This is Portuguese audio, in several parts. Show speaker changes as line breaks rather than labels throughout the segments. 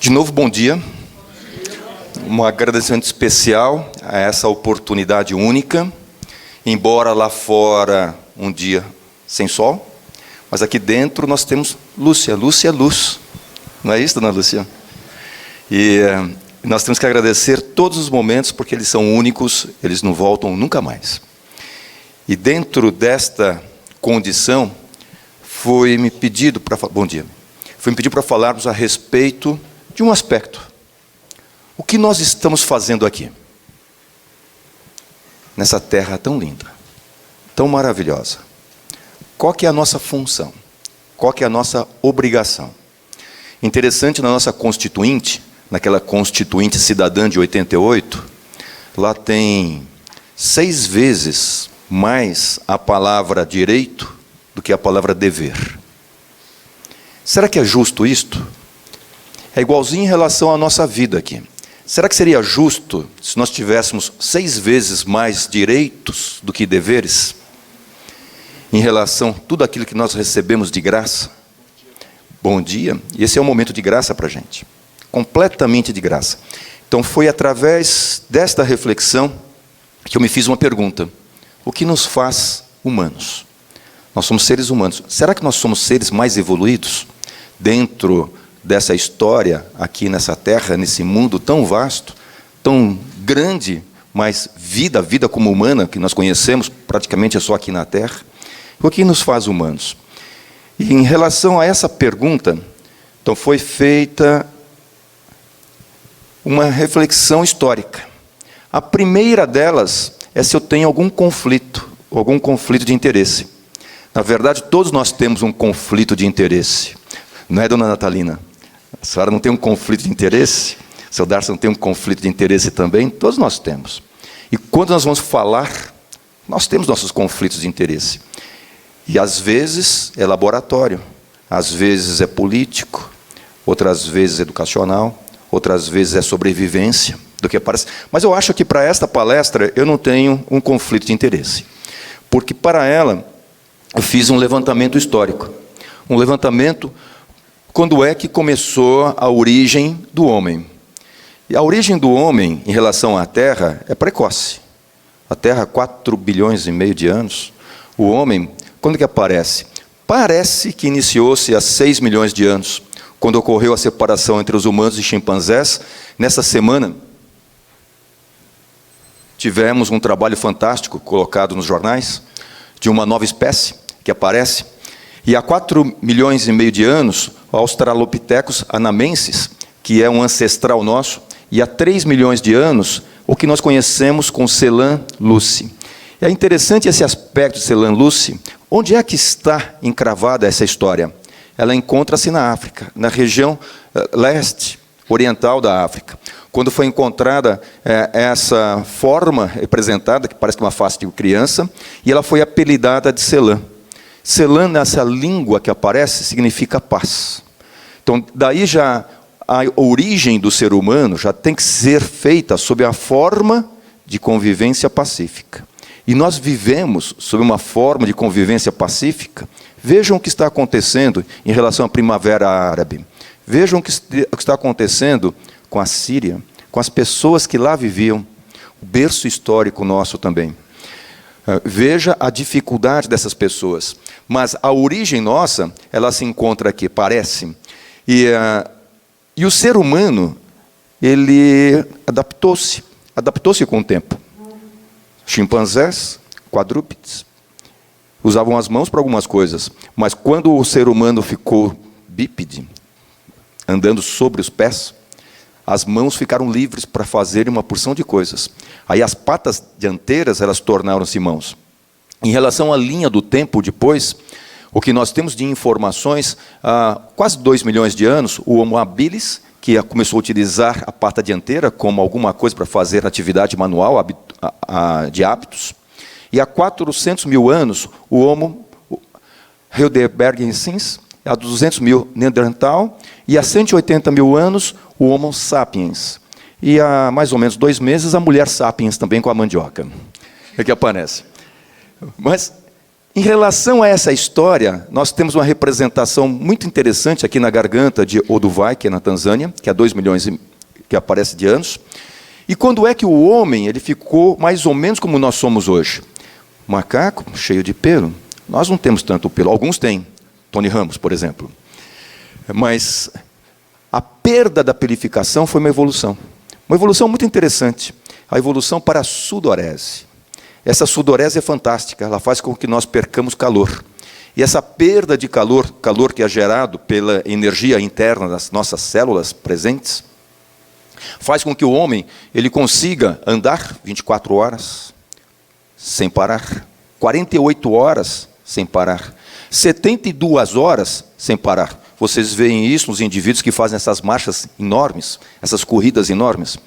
De novo, bom dia. Um agradecimento especial a essa oportunidade única. Embora lá fora um dia sem sol, mas aqui dentro nós temos Lúcia. Lúcia é luz. Não é isso, dona Lúcia? E nós temos que agradecer todos os momentos, porque eles são únicos, eles não voltam nunca mais. E dentro desta condição, foi-me pedido para falarmos a respeito de um aspecto. O que nós estamos fazendo aqui? Nessa terra tão linda, tão maravilhosa. Qual que é a nossa função? Qual que é a nossa obrigação? Interessante, na nossa Constituinte, naquela Constituinte Cidadã de 88, lá tem 6 vezes mais a palavra direito do que a palavra dever. Será que é justo isto? É igualzinho em relação à nossa vida aqui. Será que seria justo se nós tivéssemos 6 vezes mais direitos do que deveres? Em relação a tudo aquilo que nós recebemos de graça? Bom dia. E esse é um momento de graça para a gente. Completamente de graça. Então foi através desta reflexão que eu me fiz uma pergunta. O que nos faz humanos? Nós somos seres humanos. Será que nós somos seres mais evoluídos dentro dessa história aqui nessa terra, nesse mundo tão vasto, tão grande, mas vida como humana, que nós conhecemos, praticamente é só aqui na terra? O que nos faz humanos? E em relação a essa pergunta, então foi feita uma reflexão histórica. A primeira delas é se eu tenho algum conflito de interesse. Na verdade, todos nós temos um conflito de interesse. Não é, dona Natalina? A senhora não tem um conflito de interesse? Seu Darcy não tem um conflito de interesse também? Todos nós temos. E quando nós vamos falar, nós temos nossos conflitos de interesse. E às vezes é laboratório, às vezes é político, outras vezes é educacional, outras vezes é sobrevivência, do que parece. Mas eu acho que para esta palestra eu não tenho um conflito de interesse. Porque para ela eu fiz um levantamento histórico. Um levantamento quando é que começou a origem do homem. E a origem do homem em relação à Terra é precoce. A Terra há 4 bilhões e meio de anos. O homem, quando que aparece? Parece que iniciou-se há 6 milhões de anos, quando ocorreu a separação entre os humanos e chimpanzés. Nessa semana, tivemos um trabalho fantástico colocado nos jornais, de uma nova espécie que aparece. E há 4 milhões e meio de anos, o Australopithecus anamensis, que é um ancestral nosso, e há 3 milhões de anos, o que nós conhecemos com Celan Lucy. É interessante esse aspecto de Celan Lucy. Onde é que está encravada essa história? Ela encontra-se na África, na região leste, oriental da África. Quando foi encontrada essa forma representada, que parece uma face de criança, e ela foi apelidada de Celan. Celan, nessa língua que aparece, significa paz. Então, daí já a origem do ser humano já tem que ser feita sob a forma de convivência pacífica. E nós vivemos sob uma forma de convivência pacífica. Vejam o que está acontecendo em relação à Primavera Árabe. Vejam o que está acontecendo com a Síria, com as pessoas que lá viviam, o berço histórico nosso também. Veja a dificuldade dessas pessoas. Mas a origem nossa, ela se encontra aqui, parece. E o ser humano, ele adaptou-se com o tempo. Chimpanzés, quadrúpedes, usavam as mãos para algumas coisas. Mas quando o ser humano ficou bípede, andando sobre os pés, as mãos ficaram livres para fazer uma porção de coisas. Aí as patas dianteiras, elas tornaram-se mãos. Em relação à linha do tempo depois, o que nós temos de informações, há quase 2 milhões de anos, o Homo habilis, que começou a utilizar a pata dianteira como alguma coisa para fazer atividade manual de hábitos. E há 400 mil anos, o Homo heidelbergensis, há 200 mil Neandertal, e há 180 mil anos, o Homo sapiens. E há mais ou menos 2 meses, a mulher sapiens também com a mandioca. É que aparece. Mas Em relação a essa história, nós temos uma representação muito interessante aqui na garganta de Olduvai, que é na Tanzânia, que há 2 milhões que aparece de anos. E quando é que o homem ele ficou mais ou menos como nós somos hoje? Macaco cheio de pelo. Nós não temos tanto pelo. Alguns têm. Tony Ramos, por exemplo. Mas a perda da pelificação foi uma evolução. Uma evolução muito interessante. A evolução para a sudorese. Essa sudorese é fantástica. Ela faz com que nós percamos calor. E essa perda de calor, calor que é gerado pela energia interna das nossas células presentes, faz com que o homem ele consiga andar 24 horas sem parar, 48 horas sem parar, 72 horas sem parar. Vocês veem isso nos indivíduos que fazem essas marchas enormes, essas corridas enormes.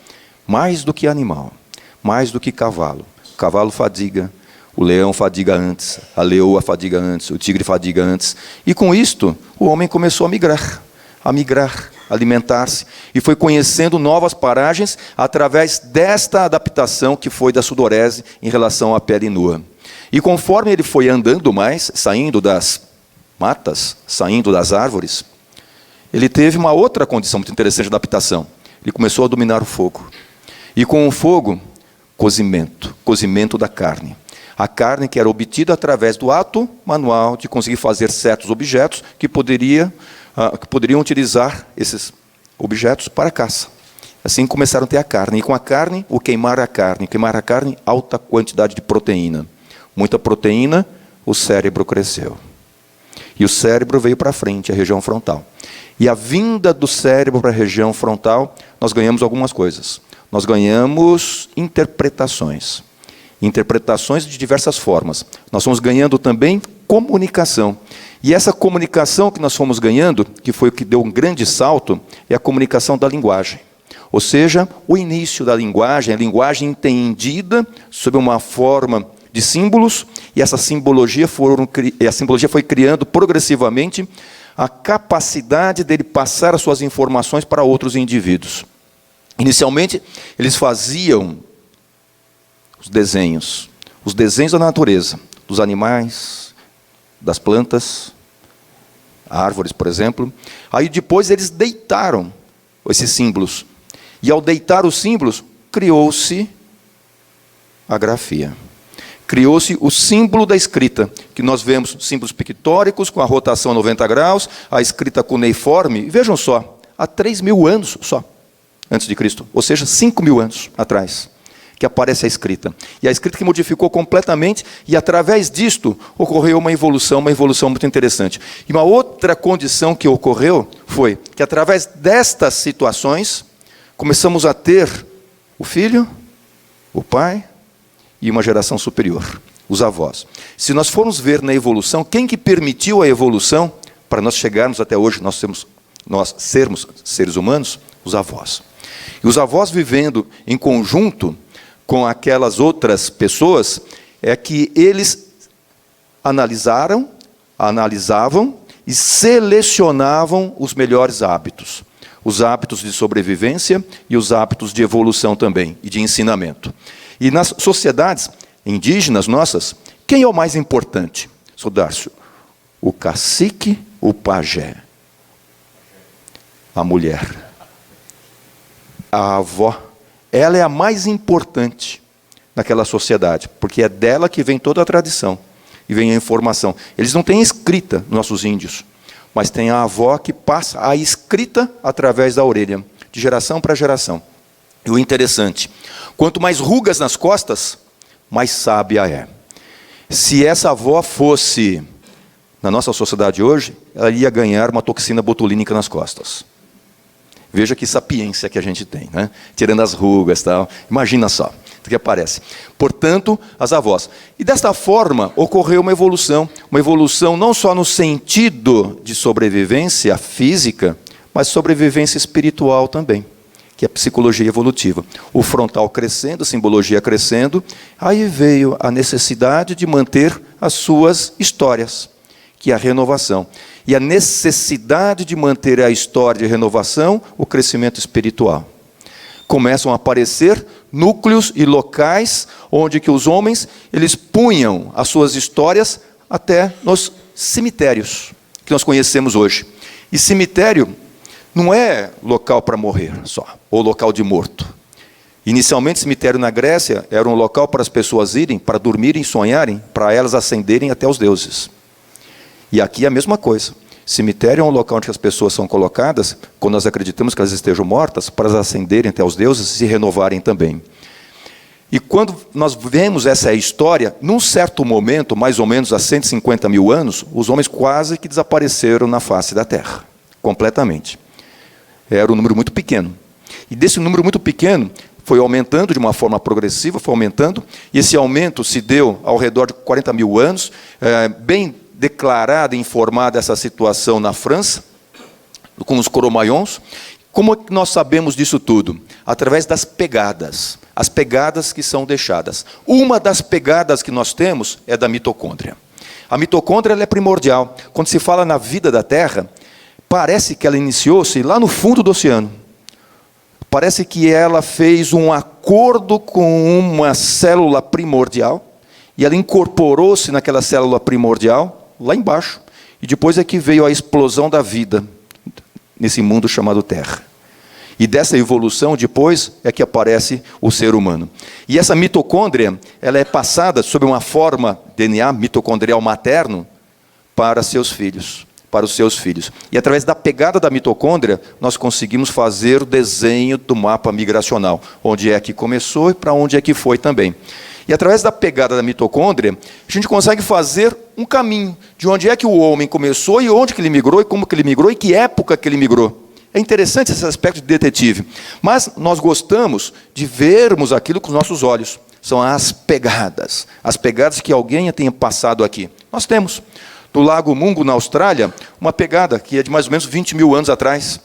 Mais do que animal, mais do que cavalo. O cavalo fadiga, o leão fadiga antes, a leoa fadiga antes, o tigre fadiga antes. E com isto, o homem começou a migrar, alimentar-se, e foi conhecendo novas paragens através desta adaptação que foi da sudorese em relação à pele nua. E conforme ele foi andando mais, saindo das matas, saindo das árvores, ele teve uma outra condição muito interessante de adaptação. Ele começou a dominar o fogo. E com o fogo, cozimento da carne. A carne que era obtida através do ato manual de conseguir fazer certos objetos que poderiam utilizar esses objetos para caça. Assim começaram a ter a carne. E com a carne, o queimar a carne. Queimar a carne, alta quantidade de proteína. Muita proteína, o cérebro cresceu. E o cérebro veio para frente, a região frontal. E a vinda do cérebro para a região frontal, nós ganhamos algumas coisas. Nós ganhamos interpretações. Interpretações de diversas formas. Nós fomos ganhando também comunicação. E essa comunicação que nós fomos ganhando, que foi o que deu um grande salto, é a comunicação da linguagem. Ou seja, o início da linguagem, a linguagem entendida sob uma forma de símbolos, e essa simbologia foi criando progressivamente a capacidade dele passar as suas informações para outros indivíduos. Inicialmente, eles faziam os desenhos da natureza, dos animais, das plantas, árvores, por exemplo. Aí depois eles deitaram esses símbolos. E ao deitar os símbolos, criou-se a grafia. Criou-se o símbolo da escrita, que nós vemos símbolos pictóricos com a rotação 90 graus, a escrita cuneiforme. E vejam só, há 3.000 anos só, antes de Cristo, ou seja, 5.000 anos atrás, que aparece a escrita. E a escrita que modificou completamente, e através disto ocorreu uma evolução muito interessante. E uma outra condição que ocorreu foi que através destas situações, começamos a ter o filho, o pai e uma geração superior, os avós. Se nós formos ver na evolução, quem que permitiu a evolução para nós chegarmos até hoje, nós sermos seres humanos? Os avós. E os avós vivendo em conjunto com aquelas outras pessoas, é que eles analisavam e selecionavam os melhores hábitos. Os hábitos de sobrevivência e os hábitos de evolução também, e de ensinamento. E nas sociedades indígenas nossas, quem é o mais importante? Sr. Dárcio, o cacique ou o pajé? A mulher. A avó. Ela é a mais importante naquela sociedade, porque é dela que vem toda a tradição e vem a informação. Eles não têm escrita, nossos índios, mas tem a avó que passa a escrita através da orelha, de geração para geração. E o interessante, quanto mais rugas nas costas, mais sábia é. Se essa avó fosse na nossa sociedade hoje, ela ia ganhar uma toxina botulínica nas costas. Veja que sapiência que a gente tem, né? Tirando as rugas e tal. Imagina só, o que aparece. Portanto, as avós. E desta forma, ocorreu uma evolução não só no sentido de sobrevivência física, mas sobrevivência espiritual também, que é a psicologia evolutiva. O frontal crescendo, a simbologia crescendo, aí veio a necessidade de manter as suas histórias, que é a renovação. E a necessidade de manter a história de renovação, o crescimento espiritual. Começam a aparecer núcleos e locais onde que os homens eles punham as suas histórias até nos cemitérios que nós conhecemos hoje. E cemitério não é local para morrer só, ou local de morto. Inicialmente, cemitério na Grécia era um local para as pessoas irem, para dormirem, sonharem, para elas ascenderem até os deuses. E aqui é a mesma coisa. Cemitério é um local onde as pessoas são colocadas, quando nós acreditamos que elas estejam mortas, para elas ascenderem até os deuses e se renovarem também. E quando nós vemos essa história, num certo momento, mais ou menos há 150 mil anos, os homens quase que desapareceram na face da Terra, completamente. Era um número muito pequeno. E desse número muito pequeno, foi aumentando de uma forma progressiva, foi aumentando, e esse aumento se deu ao redor de 40 mil anos, bem declarada e informada essa situação na França, com os Cro-Magnons. Como é que nós sabemos disso tudo? Através das pegadas, as pegadas que são deixadas. Uma das pegadas que nós temos é da mitocôndria. A mitocôndria ela é primordial. Quando se fala na vida da Terra, parece que ela iniciou-se lá no fundo do oceano. Parece que ela fez um acordo com uma célula primordial, e ela incorporou-se naquela célula primordial, lá embaixo, e depois é que veio a explosão da vida, nesse mundo chamado Terra. E dessa evolução, depois, é que aparece o ser humano. E essa mitocôndria, ela é passada sob uma forma DNA mitocondrial materno para seus filhos. Para os seus filhos. E através da pegada da mitocôndria, nós conseguimos fazer o desenho do mapa migracional. Onde é que começou e para onde é que foi também. E através da pegada da mitocôndria, a gente consegue fazer um caminho de onde é que o homem começou e onde que ele migrou, e como que ele migrou, e que época que ele migrou. É interessante esse aspecto de detetive. Mas nós gostamos de vermos aquilo com os nossos olhos. São as pegadas que alguém tenha passado aqui. Nós temos. No Lago Mungo, na Austrália, uma pegada que é de mais ou menos 20 mil anos atrás.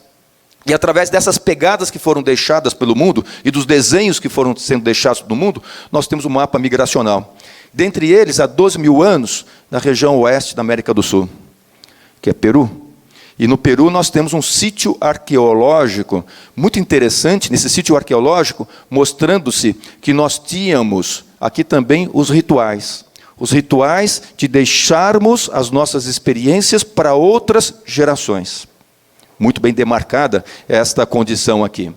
E através dessas pegadas que foram deixadas pelo mundo, e dos desenhos que foram sendo deixados no mundo, nós temos um mapa migracional. Dentre eles, há 12 mil anos, na região oeste da América do Sul, que é Peru. E no Peru nós temos um sítio arqueológico muito interessante, nesse sítio arqueológico, mostrando-se que nós tínhamos aqui também os rituais. Os rituais de deixarmos as nossas experiências para outras gerações. Muito bem demarcada esta condição aqui.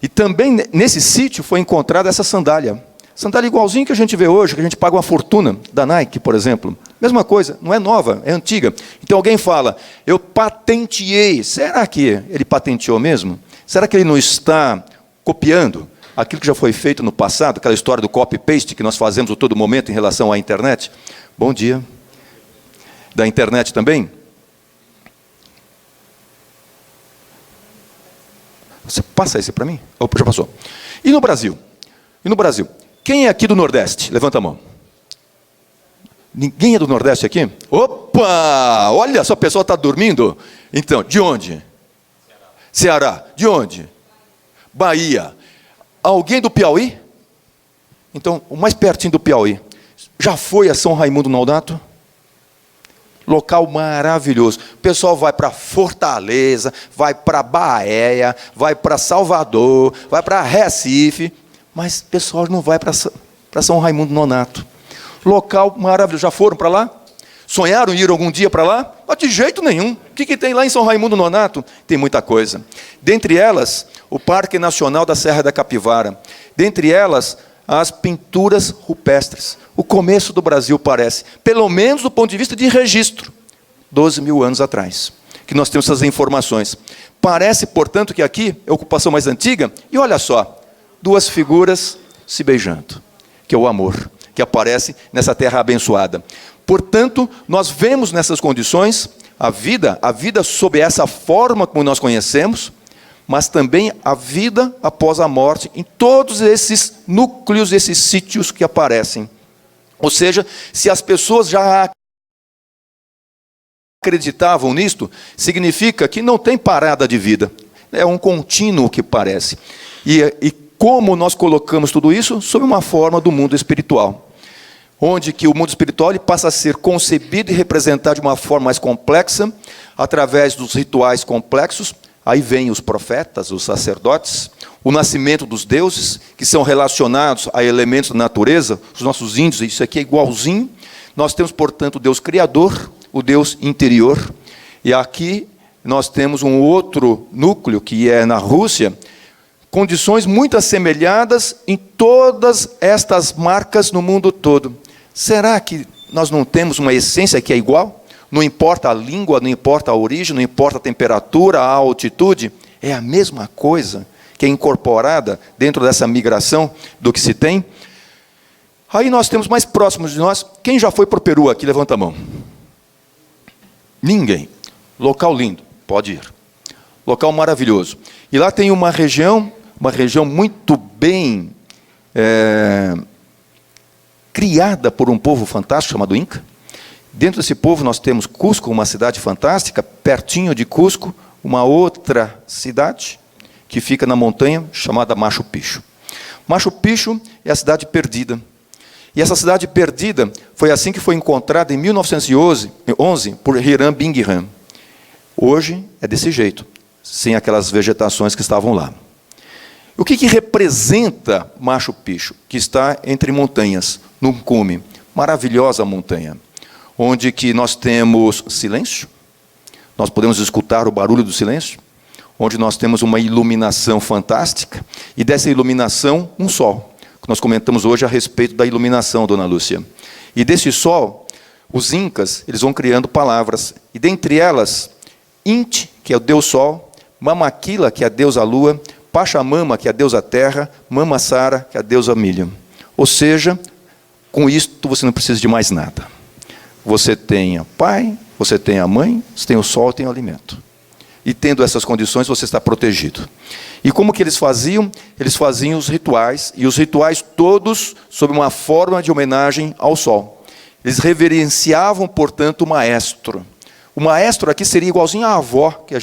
E também nesse sítio foi encontrada essa sandália. Sandália igualzinho que a gente vê hoje, que a gente paga uma fortuna, da Nike, por exemplo. Mesma coisa, não é nova, é antiga. Então alguém fala, eu patenteei. Será que ele patenteou mesmo? Será que ele não está copiando aquilo que já foi feito no passado, aquela história do copy-paste que nós fazemos a todo momento em relação à internet? Bom dia. Da internet também? Você passa esse para mim? Opa, já passou. E no Brasil? E no Brasil? Quem é aqui do Nordeste? Levanta a mão. Ninguém é do Nordeste aqui? Opa! Olha, essa pessoa está dormindo. Então, de onde? Ceará. De onde? Bahia. Alguém do Piauí? Então, o mais pertinho do Piauí. Já foi a São Raimundo Nonato? Local maravilhoso. O pessoal vai para Fortaleza, vai para Bahia, vai para Salvador, vai para Recife, mas o pessoal não vai para São Raimundo Nonato. Local maravilhoso. Já foram para lá? Sonharam ir algum dia para lá? Mas de jeito nenhum. O que tem lá em São Raimundo Nonato? Tem muita coisa. Dentre elas, o Parque Nacional da Serra da Capivara. Dentre elas, as pinturas rupestres. O começo do Brasil parece, pelo menos do ponto de vista de registro, 12 mil anos atrás, que nós temos essas informações. Parece, portanto, que aqui é a ocupação mais antiga, e olha só, duas figuras se beijando, que é o amor, que aparece nessa terra abençoada. Portanto, nós vemos nessas condições a vida sob essa forma como nós conhecemos, mas também a vida após a morte, em todos esses núcleos, esses sítios que aparecem. Ou seja, se as pessoas já acreditavam nisto, significa que não tem parada de vida. É um contínuo que parece. E como nós colocamos tudo isso? Sob uma forma do mundo espiritual. Onde que o mundo espiritual ele passa a ser concebido e representado de uma forma mais complexa, através dos rituais complexos. Aí vêm os profetas, os sacerdotes, o nascimento dos deuses, que são relacionados a elementos da natureza, os nossos índios, isso aqui é igualzinho. Nós temos, portanto, o Deus Criador, o Deus interior, e aqui nós temos um outro núcleo, que é na Rússia, condições muito assemelhadas em todas estas marcas no mundo todo. Será que nós não temos uma essência que é igual? Não importa a língua, não importa a origem, não importa a temperatura, a altitude, é a mesma coisa que é incorporada dentro dessa migração do que se tem. Aí nós temos mais próximos de nós, quem já foi para o Peru aqui, levanta a mão. Ninguém. Local lindo, pode ir. Local maravilhoso. E lá tem uma região muito bem criada por um povo fantástico chamado Inca. Dentro desse povo nós temos Cusco, uma cidade fantástica, pertinho de Cusco, uma outra cidade que fica na montanha, chamada Machu Picchu. Machu Picchu é a cidade perdida. E essa cidade perdida foi assim que foi encontrada em 1911 por Hiram Bingham. Hoje é desse jeito, sem aquelas vegetações que estavam lá. O que representa Machu Picchu, que está entre montanhas, num cume, maravilhosa montanha, onde que nós temos silêncio, nós podemos escutar o barulho do silêncio, onde nós temos uma iluminação fantástica, e dessa iluminação, um sol, que nós comentamos hoje a respeito da iluminação, dona Lúcia. E desse sol, os incas, eles vão criando palavras, e dentre elas, Inti, que é o deus sol, Mamaquila, que é a deusa lua, Pachamama, que é a deusa terra, Mama Sara, que é a deusa milho. Ou seja, com isto você não precisa de mais nada. Você tem o pai, você tem a mãe, você tem o sol, tem o alimento. E tendo essas condições, você está protegido. E como que eles faziam? Eles faziam os rituais, e os rituais todos sob uma forma de homenagem ao sol. Eles reverenciavam, portanto, o maestro. O maestro aqui seria igualzinho à avó que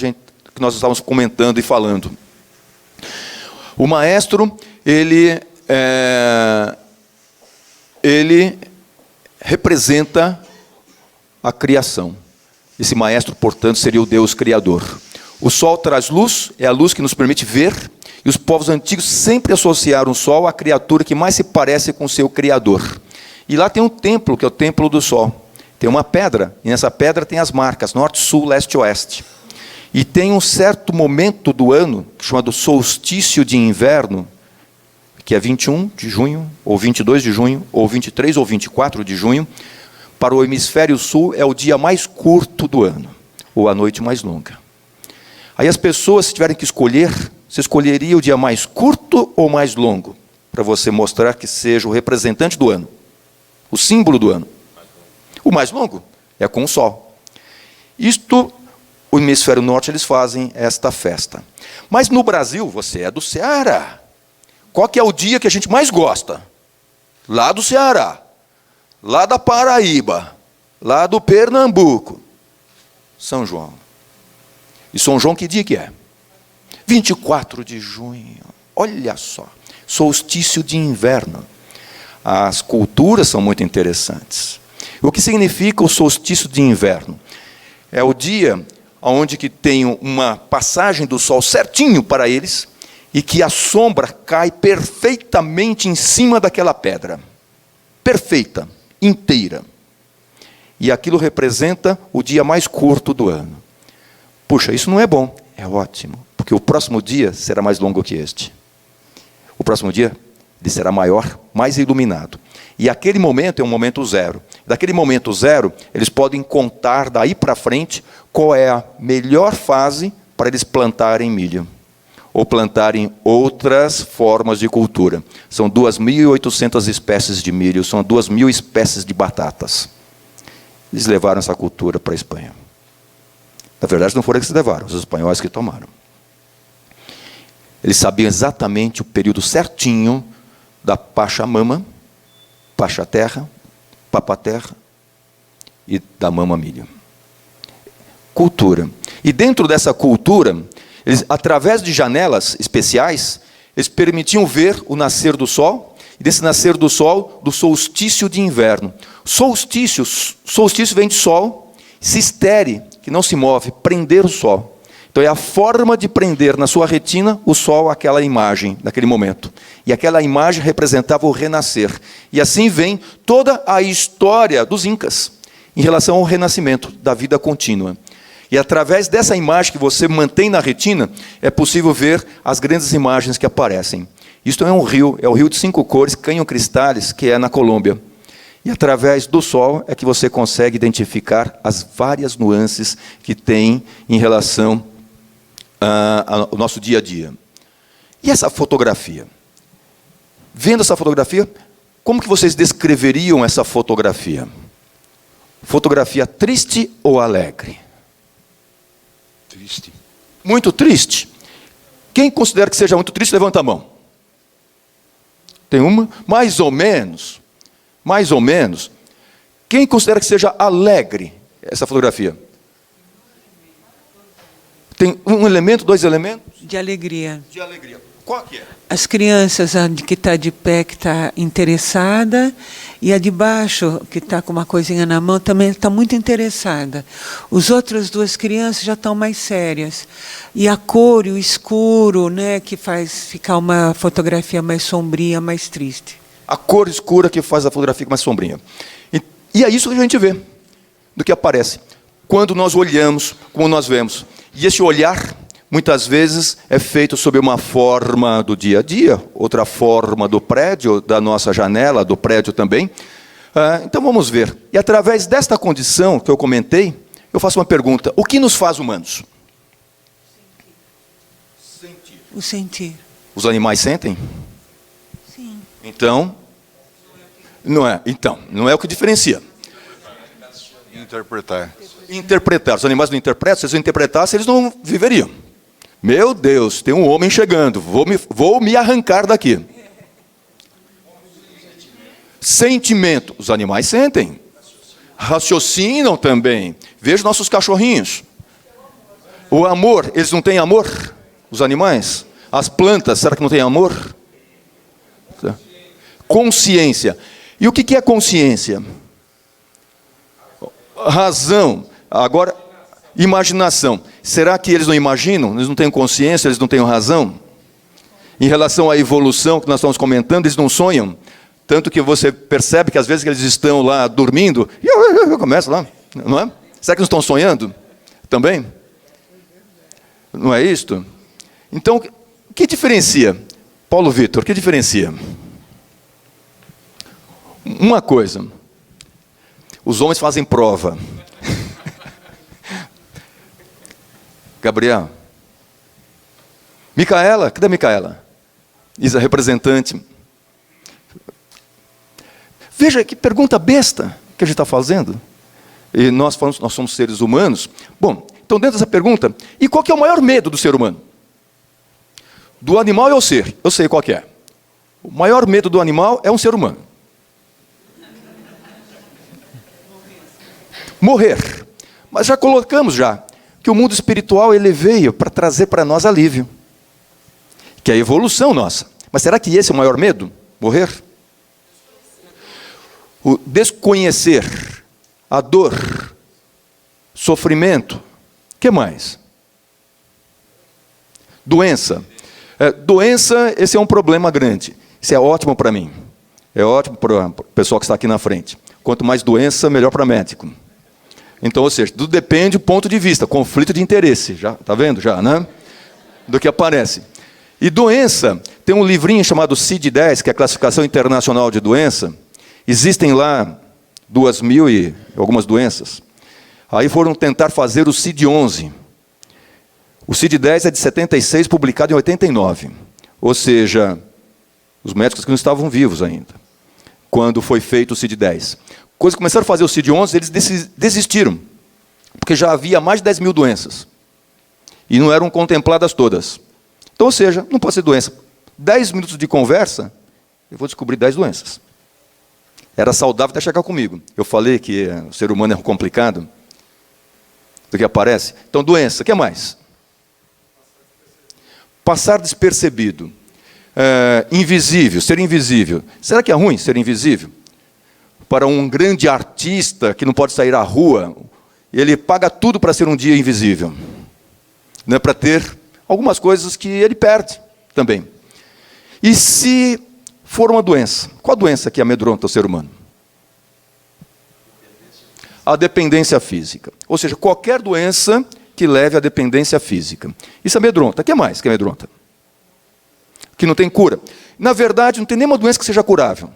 nós estávamos comentando e falando. O maestro, ele representa a criação. Esse maestro, portanto, seria o Deus Criador. O sol traz luz, é a luz que nos permite ver, e os povos antigos sempre associaram o sol à criatura que mais se parece com o seu Criador. E lá tem um templo, que é o Templo do Sol. Tem uma pedra, e nessa pedra tem as marcas, norte, sul, leste e oeste. E tem um certo momento do ano, chamado solstício de inverno, que é 21 de junho, ou 22 de junho, ou 23 ou 24 de junho. Para o hemisfério sul é o dia mais curto do ano, ou a noite mais longa. Aí as pessoas, se tiverem que escolher, você escolheria o dia mais curto ou mais longo? Para você mostrar que seja o representante do ano, o símbolo do ano. O mais longo é com o sol. Isto, o hemisfério norte, eles fazem esta festa. Mas no Brasil, você é do Ceará. Qual que é o dia que a gente mais gosta? Lá do Ceará, lá da Paraíba, lá do Pernambuco. São João. E São João que dia que é? 24 de junho. Olha só. Solstício de inverno. As culturas são muito interessantes. O que significa o solstício de inverno? É o dia onde que tem uma passagem do sol certinho para eles e que a sombra cai perfeitamente em cima daquela pedra. Perfeita, inteira. E aquilo representa o dia mais curto do ano. Puxa, isso não é bom. É ótimo, porque o próximo dia será mais longo que este. O próximo dia ele será maior, mais iluminado. E aquele momento é um momento zero. Daquele momento zero, eles podem contar daí para frente qual é a melhor fase para eles plantarem milho. Ou plantarem outras formas de cultura. São 2.800 espécies de milho, são 2.000 espécies de batatas. Eles levaram essa cultura para a Espanha. Na verdade, não foram eles que levaram, os espanhóis que tomaram. Eles sabiam exatamente o período certinho da Pachamama, Pacha-terra, Papa-terra e da Mama milho. Cultura. E dentro dessa cultura, eles, através de janelas especiais, eles permitiam ver o nascer do sol, e desse nascer do sol, do solstício de inverno. Solstício vem de sol, sistere, que não se move, prender o sol. Então é a forma de prender na sua retina o sol àquela imagem, naquele momento. E aquela imagem representava o renascer. E assim vem toda a história dos Incas, em relação ao renascimento da vida contínua. E através dessa imagem que você mantém na retina, é possível ver as grandes imagens que aparecem. Isto é um rio, é o rio de 5 cores, Canyon Cristales, que é na Colômbia. E através do sol é que você consegue identificar as várias nuances que tem em relação ao nosso dia a dia. E essa fotografia? Vendo essa fotografia, como que vocês descreveriam essa fotografia? Fotografia triste ou alegre?
Triste.
Muito triste. Quem considera que seja muito triste, levanta a mão. Tem uma? Mais ou menos. Mais ou menos. Quem considera que seja alegre essa fotografia? Tem um elemento, 2 elementos?
De alegria.
De alegria. Qual que é?
As crianças, a que está de pé, que está interessada, e a de baixo, que está com uma coisinha na mão, também está muito interessada. As outras 2 crianças já estão mais sérias. E a cor e o escuro, né, que faz ficar uma fotografia mais sombria, mais triste.
A cor escura que faz a fotografia mais sombrinha. E é isso que a gente vê, do que aparece. Quando nós olhamos, como nós vemos. E esse olhar, muitas vezes, é feito sob uma forma do dia a dia, outra forma do prédio, da nossa janela, do prédio também. Então vamos ver. E através desta condição que eu comentei, eu faço uma pergunta. O que nos faz humanos?
Sentir. O sentir.
Os animais sentem?
Sim.
Então, não é. Então, não é o que diferencia.
Interpretar.
Interpretar. Os animais não interpretam. Se eles não interpretassem, eles não viveriam. Meu Deus, tem um homem chegando. Vou me arrancar daqui. Sentimento. Os animais sentem. Raciocinam também. Veja nossos cachorrinhos. O amor. Eles não têm amor? Os animais? As plantas, será que não têm amor? Consciência. E o que é consciência? Razão. Agora, imaginação. Será que eles não imaginam? Eles não têm consciência? Eles não têm razão? Em relação à evolução que nós estamos comentando, eles não sonham? Tanto que você percebe que às vezes eles estão lá dormindo, e começa lá, não é? Será que eles estão sonhando? Também? Não é isto? Então, o que diferencia? Paulo Vitor, o que diferencia? Uma coisa, os homens fazem prova. Gabriel. Micaela, cadê a Micaela? Isa, representante. Veja que pergunta besta que a gente está fazendo. E nós somos seres humanos. Bom, então dentro dessa pergunta, e qual que é o maior medo do ser humano? Do animal eu sei. Eu sei qual que é. O maior medo do animal é um ser humano. Morrer. Mas já colocamos que o mundo espiritual ele veio para trazer para nós alívio. Que é a evolução nossa. Mas será que esse é o maior medo? Morrer? O desconhecer, a dor, sofrimento. O que mais? Doença. Doença, esse é um problema grande. Isso é ótimo para mim. É ótimo para o pessoal que está aqui na frente. Quanto mais doença, melhor para médico. Então, ou seja, tudo depende do ponto de vista, conflito de interesse, já está vendo já, né? Do que aparece. E doença, tem um livrinho chamado CID-10, que é a Classificação Internacional de Doença. Existem lá 2.000 e algumas doenças. Aí foram tentar fazer o CID-11. O CID-10 é de 76, publicado em 89. Ou seja, os médicos que não estavam vivos ainda, quando foi feito o CID-10. Quando começaram a fazer o CID-11, eles desistiram, porque já havia mais de 10.000 doenças, e não eram contempladas todas. Então, ou seja, não pode ser doença. 10 minutos de conversa, eu vou descobrir 10 doenças. Era saudável até chegar comigo. Eu falei que o ser humano é complicado, do que aparece. Então, doença, o que mais? Passar despercebido. Invisível, ser invisível. Será que é ruim ser invisível? Para um grande artista que não pode sair à rua, ele paga tudo para ser um dia invisível. né, para ter algumas coisas que ele perde também. E se for uma doença, qual a doença que amedronta o ser humano? A dependência física. Ou seja, qualquer doença que leve à dependência física. Isso amedronta. O que mais que amedronta? Que não tem cura. Na verdade, não tem nenhuma doença que seja curável.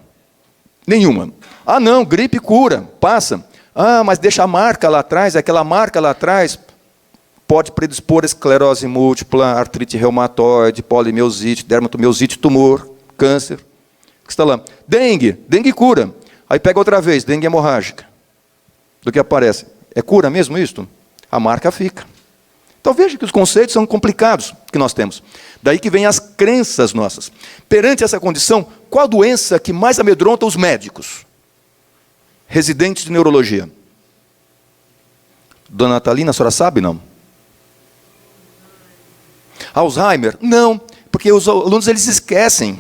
Nenhuma. Ah, não, gripe cura, passa. Ah, mas deixa a marca lá atrás, aquela marca lá atrás pode predispor a esclerose múltipla, artrite reumatoide, polimiosite, dermatomiosite, tumor, câncer. O que está lá? Dengue cura. Aí pega outra vez, dengue hemorrágica. Do que aparece. É cura mesmo isto? A marca fica. Então veja que os conceitos são complicados que nós temos. Daí que vêm as crenças nossas. Perante essa condição, qual a doença que mais amedronta os médicos? Residentes de neurologia. Dona Natalina, a senhora sabe, não? Alzheimer? Não, porque os alunos eles esquecem.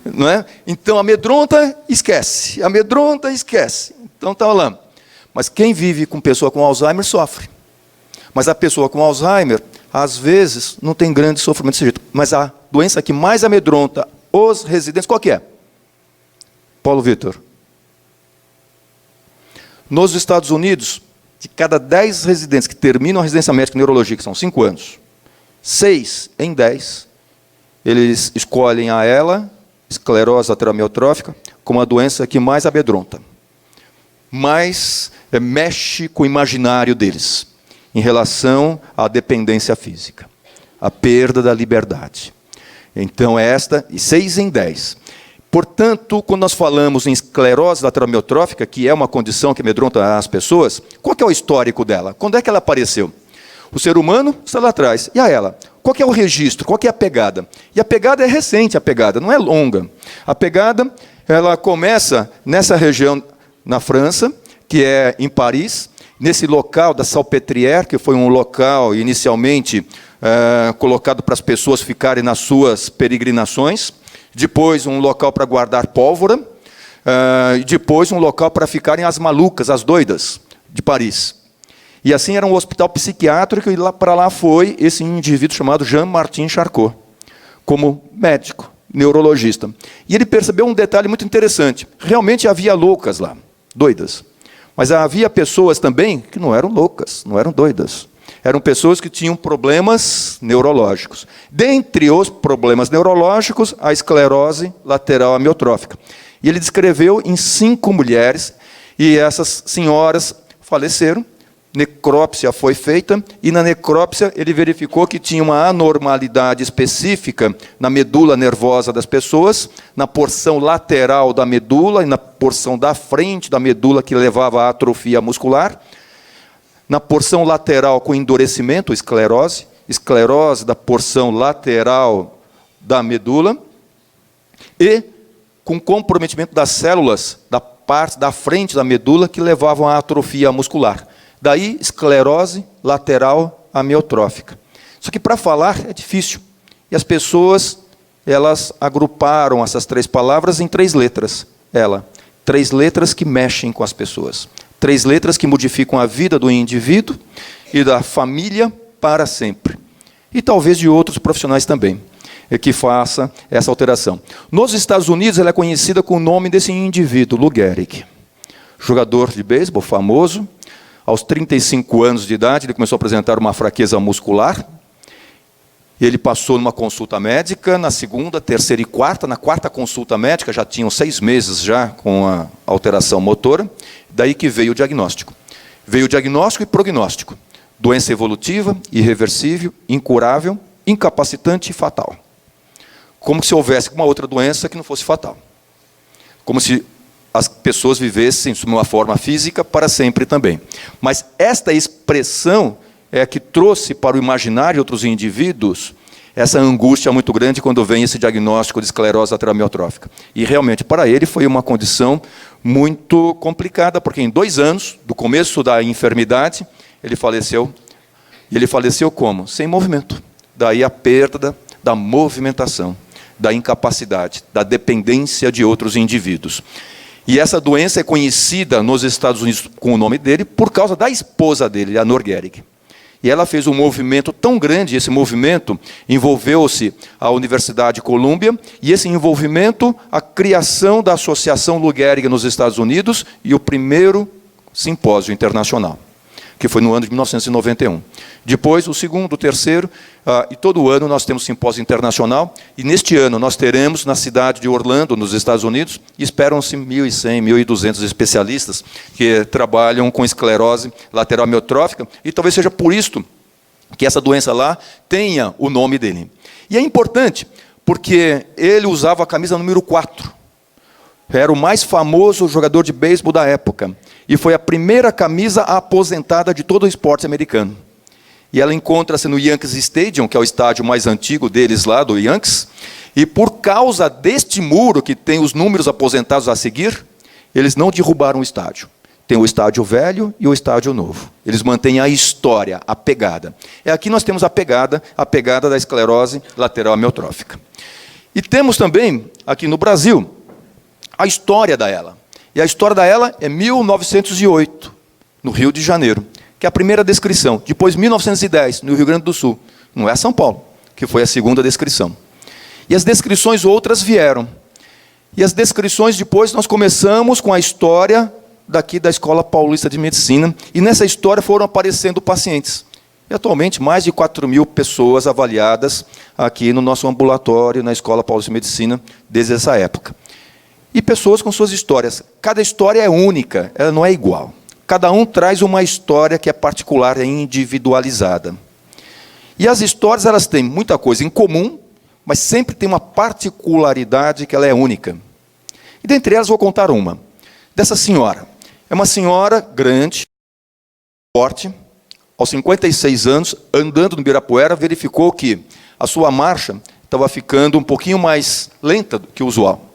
Não é? Então amedronta, esquece. Amedronta, esquece. Então está lá. Mas quem vive com pessoa com Alzheimer sofre. Mas a pessoa com Alzheimer, às vezes, não tem grande sofrimento desse jeito. Mas a doença que mais amedronta os residentes, qual que é? Paulo Vitor. Nos Estados Unidos, de cada 10 residentes que terminam a residência médica em neurologia, que são 5 anos, 6 em 10, eles escolhem a ELA, esclerose lateral amiotrófica, como a doença que mais amedronta. Mais mexe com o imaginário deles, em relação à dependência física, a perda da liberdade. Então, esta, e 6 em 10. Portanto, quando nós falamos em esclerose lateral amiotrófica, que é uma condição que amedronta as pessoas, qual que é o histórico dela? Quando é que ela apareceu? O ser humano está lá atrás. E a ela? Qual que é o registro? Qual que é a pegada? E a pegada é recente, a pegada, não é longa. A pegada, ela começa nessa região na França, que é em Paris, nesse local da Salpêtrière, que foi um local inicialmente colocado para as pessoas ficarem nas suas peregrinações, depois um local para guardar pólvora, e depois um local para ficarem as malucas, as doidas de Paris. E assim era um hospital psiquiátrico, e para lá foi esse indivíduo chamado Jean-Martin Charcot, como médico, neurologista. E ele percebeu um detalhe muito interessante. Realmente havia loucas lá, doidas. Mas havia pessoas também que não eram loucas, não eram doidas. Eram pessoas que tinham problemas neurológicos. Dentre os problemas neurológicos, a esclerose lateral amiotrófica. E ele descreveu em 5 mulheres, e essas senhoras faleceram, necrópsia foi feita, e na necrópsia ele verificou que tinha uma anormalidade específica na medula nervosa das pessoas, na porção lateral da medula e na porção da frente da medula que levava à atrofia muscular, na porção lateral com endurecimento, esclerose da porção lateral da medula, e com comprometimento das células da parte da frente da medula que levavam à atrofia muscular. Daí, esclerose lateral amiotrófica. Só que para falar é difícil. E as pessoas, elas agruparam essas 3 palavras em 3 letras. 3 letras que mexem com as pessoas. 3 letras que modificam a vida do indivíduo e da família para sempre. E talvez de outros profissionais também, que faça essa alteração. Nos Estados Unidos, ela é conhecida com o nome desse indivíduo, Lou Gehrig. Jogador de beisebol famoso. Aos 35 anos de idade, ele começou a apresentar uma fraqueza muscular. Ele passou numa consulta médica, na segunda, terceira e quarta. Na quarta consulta médica, já tinham 6 meses já com a alteração motora. Daí que veio o diagnóstico. Veio o diagnóstico e prognóstico. Doença evolutiva, irreversível, incurável, incapacitante e fatal. Como se houvesse uma outra doença que não fosse fatal. Como se as pessoas vivessem de uma forma física para sempre também. Mas esta expressão é que trouxe para o imaginário de outros indivíduos essa angústia muito grande quando vem esse diagnóstico de esclerose lateral amiotrófica. E realmente para ele foi uma condição muito complicada, porque em 2 anos, do começo da enfermidade, ele faleceu. E ele faleceu como? Sem movimento. Daí a perda da movimentação, da incapacidade, da dependência de outros indivíduos. E essa doença é conhecida nos Estados Unidos com o nome dele por causa da esposa dele, a Lou Gehrig. E ela fez um movimento tão grande, esse movimento envolveu-se a Universidade de Colômbia, e esse envolvimento, a criação da Associação Lou Gehrig nos Estados Unidos e o primeiro simpósio internacional, que foi no ano de 1991. Depois, o segundo, o terceiro, e todo ano nós temos simpósio internacional, e neste ano nós teremos na cidade de Orlando, nos Estados Unidos, esperam-se 1.100, 1.200 especialistas que trabalham com esclerose lateral amiotrófica, e talvez seja por isso que essa doença lá tenha o nome dele. E é importante, porque ele usava a camisa número 4. Era o mais famoso jogador de beisebol da época. E foi a primeira camisa aposentada de todo o esporte americano. E ela encontra-se no Yankees Stadium, que é o estádio mais antigo deles lá, do Yankees. E por causa deste muro, que tem os números aposentados a seguir, eles não derrubaram o estádio. Tem o estádio velho e o estádio novo. Eles mantêm a história, a pegada. E aqui nós temos a pegada da esclerose lateral amiotrófica. E temos também, aqui no Brasil, a história da ELA. E a história da ELA é 1908, no Rio de Janeiro, que é a primeira descrição. Depois, 1910, no Rio Grande do Sul. Não é São Paulo, que foi a segunda descrição. E as descrições outras vieram. E as descrições depois, nós começamos com a história daqui da Escola Paulista de Medicina. E nessa história foram aparecendo pacientes. E atualmente, mais de 4.000 pessoas avaliadas aqui no nosso ambulatório, na Escola Paulista de Medicina, desde essa época. E pessoas com suas histórias. Cada história é única, ela não é igual. Cada um traz uma história que é particular e individualizada. E as histórias, elas têm muita coisa em comum, mas sempre tem uma particularidade que ela é única. E dentre elas vou contar uma. Dessa senhora. É uma senhora grande, forte, aos 56 anos, andando no Ibirapuera, verificou que a sua marcha estava ficando um pouquinho mais lenta do que o usual.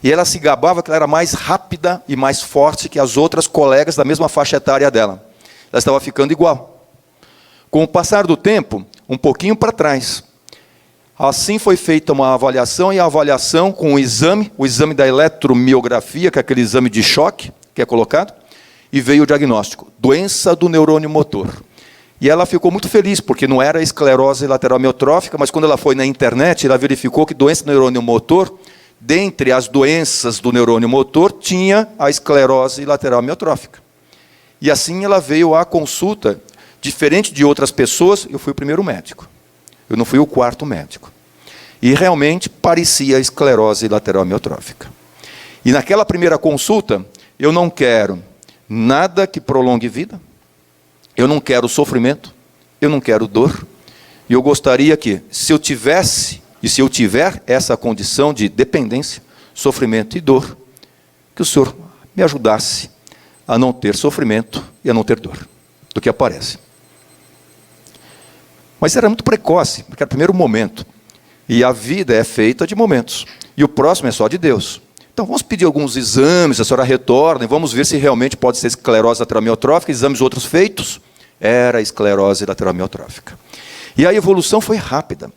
E ela se gabava que ela era mais rápida e mais forte que as outras colegas da mesma faixa etária dela. Ela estava ficando igual. Com o passar do tempo, um pouquinho para trás. Assim foi feita uma avaliação, e a avaliação com o exame da eletromiografia, que é aquele exame de choque que é colocado, e veio o diagnóstico, doença do neurônio motor. E ela ficou muito feliz, porque não era esclerose lateral amiotrófica, mas quando ela foi na internet, ela verificou que doença do neurônio motor, dentre as doenças do neurônio motor, tinha a esclerose lateral amiotrófica. E assim ela veio à consulta, diferente de outras pessoas, eu fui o primeiro médico. Eu não fui o quarto médico. E realmente parecia esclerose lateral amiotrófica. E naquela primeira consulta, eu não quero nada que prolongue vida, eu não quero sofrimento, eu não quero dor, e eu gostaria que, se eu tivesse, e se eu tiver essa condição de dependência, sofrimento e dor, que o Senhor me ajudasse a não ter sofrimento e a não ter dor, do que aparece. Mas era muito precoce, porque era o primeiro momento. E a vida é feita de momentos. E o próximo é só de Deus. Então vamos pedir alguns exames, a senhora retorna, e vamos ver se realmente pode ser esclerose lateral amiotrófica, exames outros feitos. Era esclerose lateral amiotrófica. E a evolução foi rápida.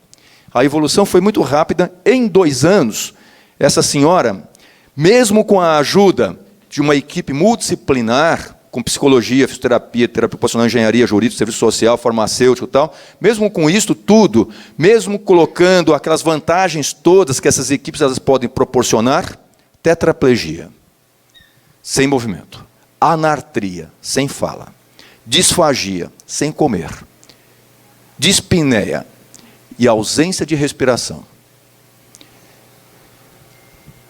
A evolução foi muito rápida. Em 2 anos, essa senhora, mesmo com a ajuda de uma equipe multidisciplinar, com psicologia, fisioterapia, terapia ocupacional, engenharia, jurídico, serviço social, farmacêutico e tal, mesmo com isso tudo, mesmo colocando aquelas vantagens todas que essas equipes elas podem proporcionar, tetraplegia, sem movimento, anartria, sem fala, disfagia, sem comer, dispneia e ausência de respiração.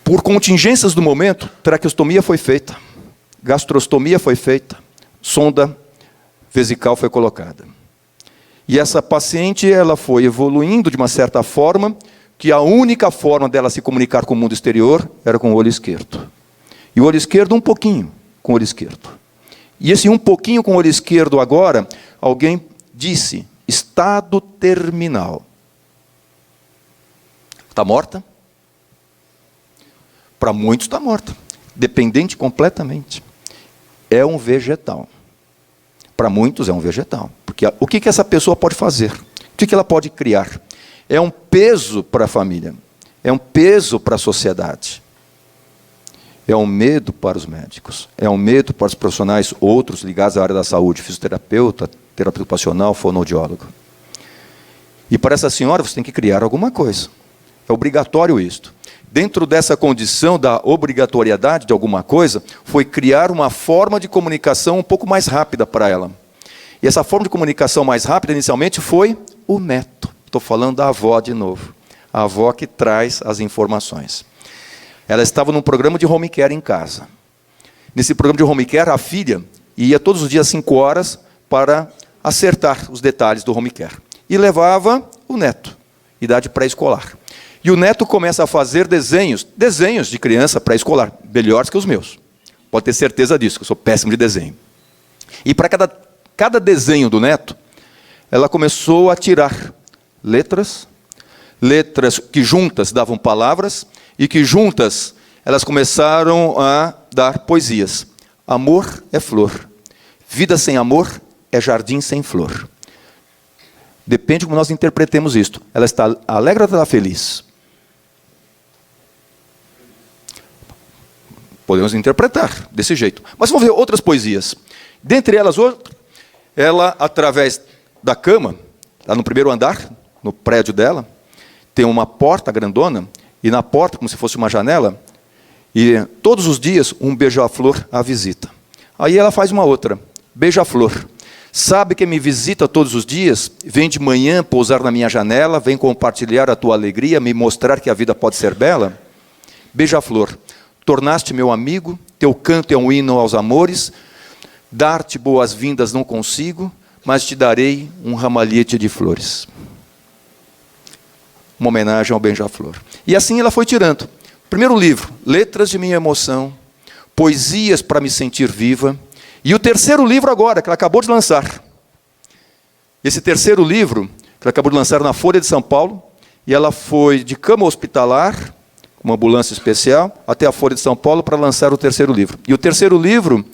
Por contingências do momento, traqueostomia foi feita, gastrostomia foi feita, sonda vesical foi colocada. E essa paciente ela foi evoluindo de uma certa forma, que a única forma dela se comunicar com o mundo exterior era com o olho esquerdo. E o olho esquerdo um pouquinho com o olho esquerdo. E esse um pouquinho com o olho esquerdo agora, alguém disse, estado terminal. Está morta? Para muitos está morta. Dependente completamente. É um vegetal. Para muitos é um vegetal. Porque o que essa pessoa pode fazer? O que ela pode criar? É um peso para a família. É um peso para a sociedade. é um medo para os médicos, é um medo para os profissionais outros ligados à área da saúde, fisioterapeuta, terapeuta ocupacional, fonoaudiólogo. E para essa senhora você tem que criar alguma coisa. É obrigatório isto. Dentro dessa condição da obrigatoriedade de alguma coisa, foi criar uma forma de comunicação um pouco mais rápida para ela. E essa forma de comunicação mais rápida, inicialmente, foi o neto. Estou falando da avó de novo. A avó que traz as informações. Ela estava num programa de home care em casa. Nesse programa de home care, a filha ia todos os dias 5 horas para acertar os detalhes do home care. E levava o neto, idade pré-escolar. E o neto começa a fazer desenhos de criança pré-escolar, melhores que os meus. Pode ter certeza disso, que eu sou péssimo de desenho. E para cada desenho do neto, ela começou a tirar letras que juntas davam palavras, e que juntas elas começaram a dar poesias. Amor é flor, vida sem amor é jardim sem flor. Depende de como nós interpretemos isto. Ela está alegre ou está feliz? Podemos interpretar desse jeito. Mas vamos ver outras poesias. Dentre elas, ela, através da cama, lá no primeiro andar, no prédio dela, tem uma porta grandona, e na porta, como se fosse uma janela, e todos os dias um beija-flor a visita. Aí ela faz uma outra, beija-flor. Sabe que me visita todos os dias, vem de manhã pousar na minha janela, vem compartilhar a tua alegria, me mostrar que a vida pode ser bela? Beija-flor, tornaste meu amigo, teu canto é um hino aos amores, dar-te boas-vindas não consigo, mas te darei um ramalhete de flores. Uma homenagem ao beija-flor. E assim ela foi tirando. Primeiro livro, Letras de Minha Emoção, Poesias para me sentir viva. E o terceiro livro agora, que ela acabou de lançar. Esse terceiro livro, que ela acabou de lançar na Folha de São Paulo, e ela foi de cama hospitalar, uma ambulância especial, até a Folha de São Paulo para lançar o terceiro livro. E o terceiro livro,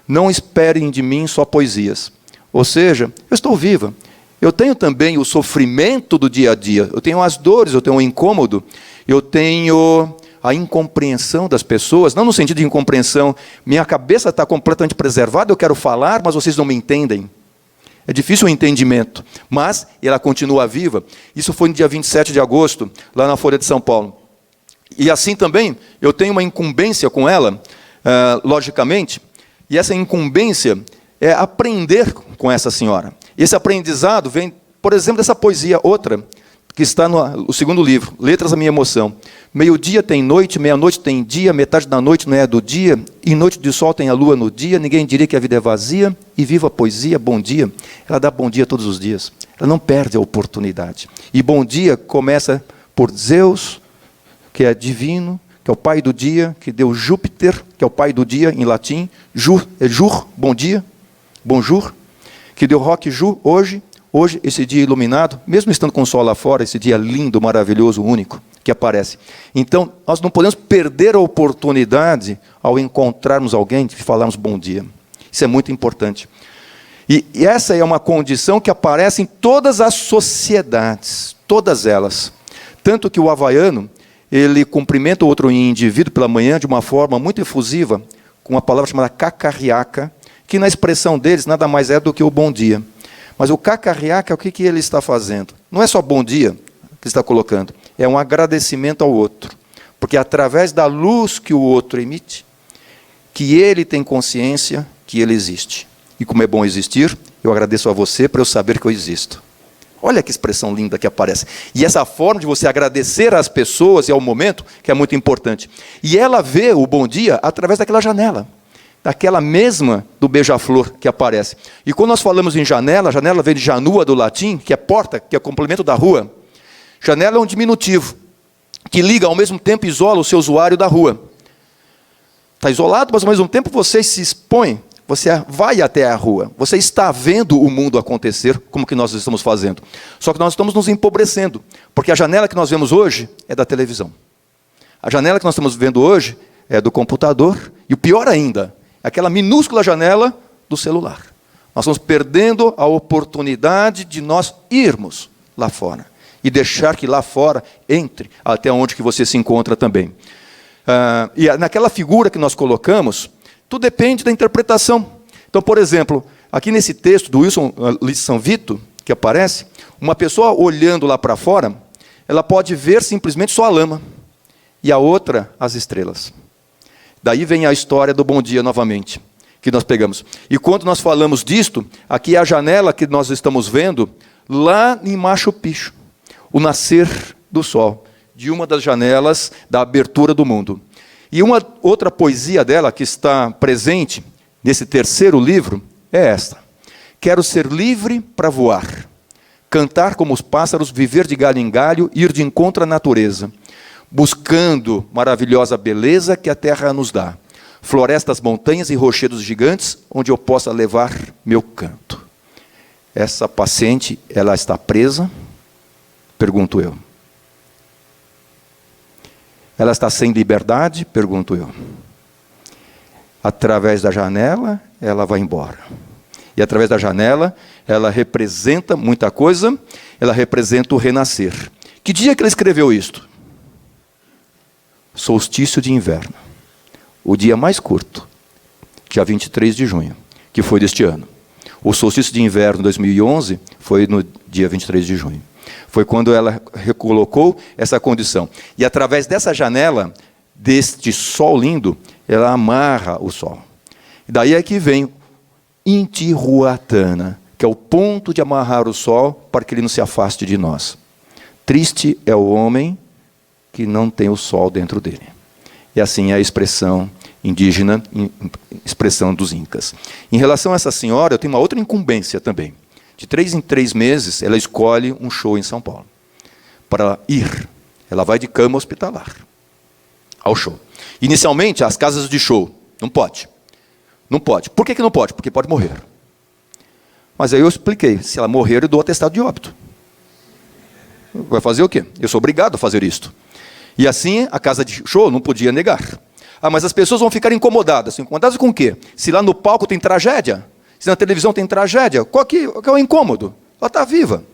Não Esperem de Mim Só Poesias. Ou seja, eu estou viva. Eu tenho também o sofrimento do dia a dia, eu tenho as dores, eu tenho o incômodo, eu tenho a incompreensão das pessoas, não no sentido de incompreensão, minha cabeça está completamente preservada, eu quero falar, mas vocês não me entendem. É difícil o entendimento, mas ela continua viva. Isso foi no dia 27 de agosto, lá na Folha de São Paulo. E assim também, eu tenho uma incumbência com ela, logicamente, e essa incumbência é aprender com essa senhora. Esse aprendizado vem, por exemplo, dessa poesia outra, que está no segundo livro, Letras da Minha Emoção. Meio-dia tem noite, meia-noite tem dia, metade da noite não é do dia, e noite de sol tem a lua no dia, ninguém diria que a vida é vazia, e viva a poesia, bom dia. Ela dá bom dia todos os dias, ela não perde a oportunidade. E bom dia começa por Zeus, que é divino, que é o pai do dia, que deu Júpiter, que é o pai do dia em latim, Jur, bom dia, bonjour, que deu Roque Ju, hoje, esse dia iluminado, mesmo estando com o sol lá fora, esse dia lindo, maravilhoso, único, que aparece. Então, nós não podemos perder a oportunidade ao encontrarmos alguém e falarmos bom dia. Isso é muito importante. E essa é uma condição que aparece em todas as sociedades, todas elas. Tanto que o havaiano, ele cumprimenta o outro indivíduo pela manhã de uma forma muito efusiva, com uma palavra chamada cacarriaca, que na expressão deles nada mais é do que o bom dia. Mas o cacarriaca, o que ele está fazendo? Não é só bom dia que está colocando, é um agradecimento ao outro. Porque é através da luz que o outro emite, que ele tem consciência que ele existe. E como é bom existir, eu agradeço a você por eu saber que eu existo. Olha que expressão linda que aparece. E essa forma de você agradecer às pessoas e ao momento, que é muito importante. E ela vê o bom dia através daquela janela. Daquela mesma do beija-flor que aparece. E quando nós falamos em janela, a janela vem de janua do latim, que é porta, que é complemento da rua. Janela é um diminutivo, que liga ao mesmo tempo e isola o seu usuário da rua. Está isolado, mas ao mesmo tempo você se expõe, você vai até a rua, você está vendo o mundo acontecer, como que nós estamos fazendo. Só que nós estamos nos empobrecendo, porque a janela que nós vemos hoje é da televisão. A janela que nós estamos vendo hoje é do computador, e o pior ainda, aquela minúscula janela do celular. Nós estamos perdendo a oportunidade de nós irmos lá fora. E deixar que lá fora entre até onde que você se encontra também. E naquela figura que nós colocamos, tudo depende da interpretação. Então, por exemplo, aqui nesse texto do Wilson São Vito, que aparece, uma pessoa olhando lá para fora, ela pode ver simplesmente só a lama, e a outra, as estrelas. Daí vem a história do Bom Dia novamente, que nós pegamos. E quando nós falamos disto, aqui é a janela que nós estamos vendo, lá em Machu Picchu, o nascer do sol, de uma das janelas da abertura do mundo. E uma outra poesia dela, que está presente nesse terceiro livro, é esta: quero ser livre para voar, cantar como os pássaros, viver de galho em galho, ir de encontro à natureza, buscando maravilhosa beleza que a terra nos dá, florestas, montanhas e rochedos gigantes, onde eu possa levar meu canto. Essa paciente, ela está presa? Pergunto eu. Ela está sem liberdade? Pergunto eu. Através da janela, ela vai embora. E através da janela, ela representa muita coisa, ela representa o renascer. Que dia que ele escreveu isto? Solstício de inverno. O dia mais curto, dia 23 de junho, que foi deste ano. O solstício de inverno 2011 foi no dia 23 de junho. Foi quando ela recolocou essa condição. E através dessa janela, deste sol lindo, ela amarra o sol. E daí é que vem Intihuatana, que é o ponto de amarrar o sol para que ele não se afaste de nós. Triste é o homem que não tem o sol dentro dele. E assim é a expressão indígena, expressão dos incas. Em relação a essa senhora, eu tenho uma outra incumbência também. De 3 em 3 meses, ela escolhe um show em São Paulo. Para ir, ela vai de cama hospitalar ao show. Inicialmente, as casas de show, não pode. Não pode. Por que não pode? Porque pode morrer. Mas aí eu expliquei, se ela morrer, eu dou atestado de óbito. Vai fazer o quê? Eu sou obrigado a fazer isto. E assim, a casa de show não podia negar. Ah, mas as pessoas vão ficar incomodadas. Incomodadas com o quê? Se lá no palco tem tragédia, se na televisão tem tragédia, qual que é o incômodo? Ela está viva.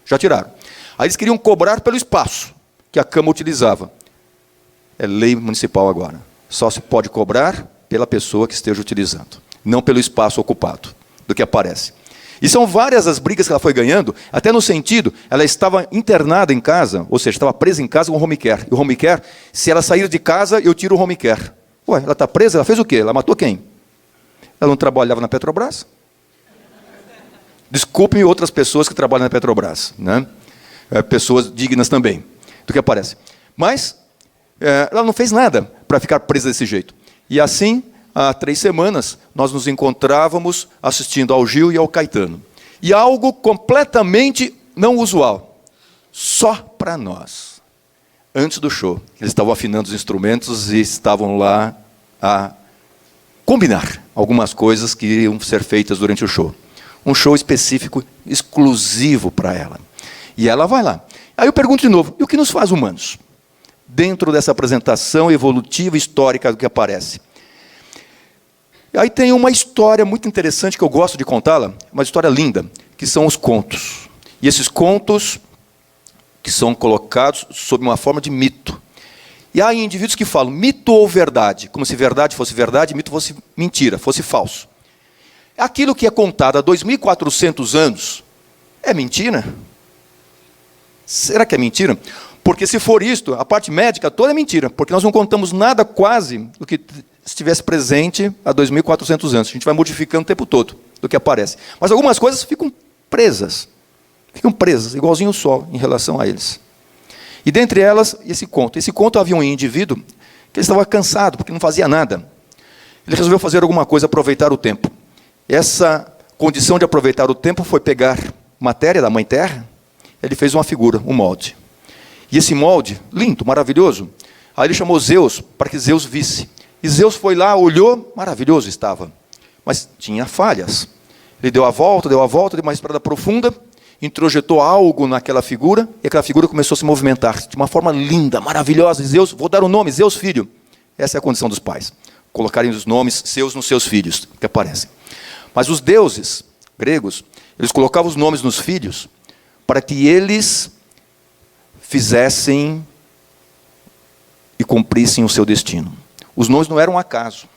Já tiraram. Aí eles queriam cobrar pelo espaço que a Câmara utilizava. É lei municipal agora. Só se pode cobrar pela pessoa que esteja utilizando, não pelo espaço ocupado, do que aparece. E são várias as brigas que ela foi ganhando, até no sentido, ela estava internada em casa, ou seja, estava presa em casa com o home care. E o home care, se ela sair de casa, eu tiro o home care. Ué, ela está presa, ela fez o quê? Ela matou quem? Ela não trabalhava na Petrobras? Desculpem outras pessoas que trabalham na Petrobras, né? Pessoas dignas também, do que aparece. Mas ela não fez nada para ficar presa desse jeito. E assim, há 3 semanas, nós nos encontrávamos assistindo ao Gil e ao Caetano. E algo completamente não usual, só para nós. Antes do show, eles estavam afinando os instrumentos e estavam lá a combinar algumas coisas que iriam ser feitas durante o show. Um show específico, exclusivo para ela. E ela vai lá. Aí eu pergunto de novo, e o que nos faz humanos? Dentro dessa apresentação evolutiva, histórica do que aparece. Aí tem uma história muito interessante que eu gosto de contá-la, uma história linda, que são os contos. E esses contos que são colocados sob uma forma de mito. E há indivíduos que falam mito ou verdade, como se verdade fosse verdade, mito fosse mentira, fosse falso. Aquilo que é contado há 2.400 anos é mentira? Será que é mentira? Porque se for isto, a parte médica toda é mentira, porque nós não contamos nada quase do que estivesse presente há 2.400 anos. A gente vai modificando o tempo todo do que aparece. Mas algumas coisas ficam presas, igualzinho o sol em relação a eles. E dentre elas, esse conto. Esse conto havia um indivíduo que ele estava cansado, porque não fazia nada. Ele resolveu fazer alguma coisa, aproveitar o tempo. Essa condição de aproveitar o tempo foi pegar matéria da Mãe Terra, ele fez uma figura, um molde. E esse molde, lindo, maravilhoso, aí ele chamou Zeus, para que Zeus visse. E Zeus foi lá, olhou, maravilhoso estava, mas tinha falhas. Ele deu a volta, deu uma estrada profunda, introjetou algo naquela figura, e aquela figura começou a se movimentar, de uma forma linda, maravilhosa. E Zeus, vou dar o nome, Zeus filho. Essa é a condição dos pais, colocarem os nomes seus nos seus filhos, que aparecem. Mas os deuses gregos, eles colocavam os nomes nos filhos, para que eles fizessem e cumprissem o seu destino. Os nomes não eram um acaso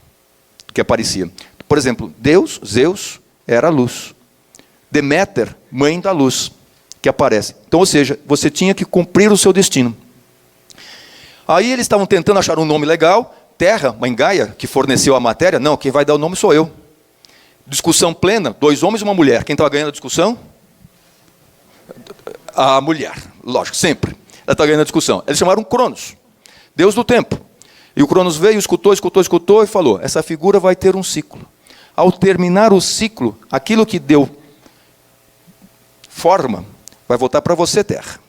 que aparecia. Por exemplo, Deus, Zeus, era a luz. Deméter, mãe da luz, que aparece. Então, ou seja, você tinha que cumprir o seu destino. Aí eles estavam tentando achar um nome legal. Terra, mãe Gaia, que forneceu a matéria. Não, quem vai dar o nome sou eu. Discussão plena, 2 homens e uma mulher. Quem estava ganhando a discussão? A mulher, lógico, sempre. Ela estava ganhando a discussão. Eles chamaram Cronos, Deus do tempo. E o Cronos veio, escutou e falou: essa figura vai ter um ciclo. Ao terminar o ciclo, aquilo que deu forma vai voltar para você, Terra,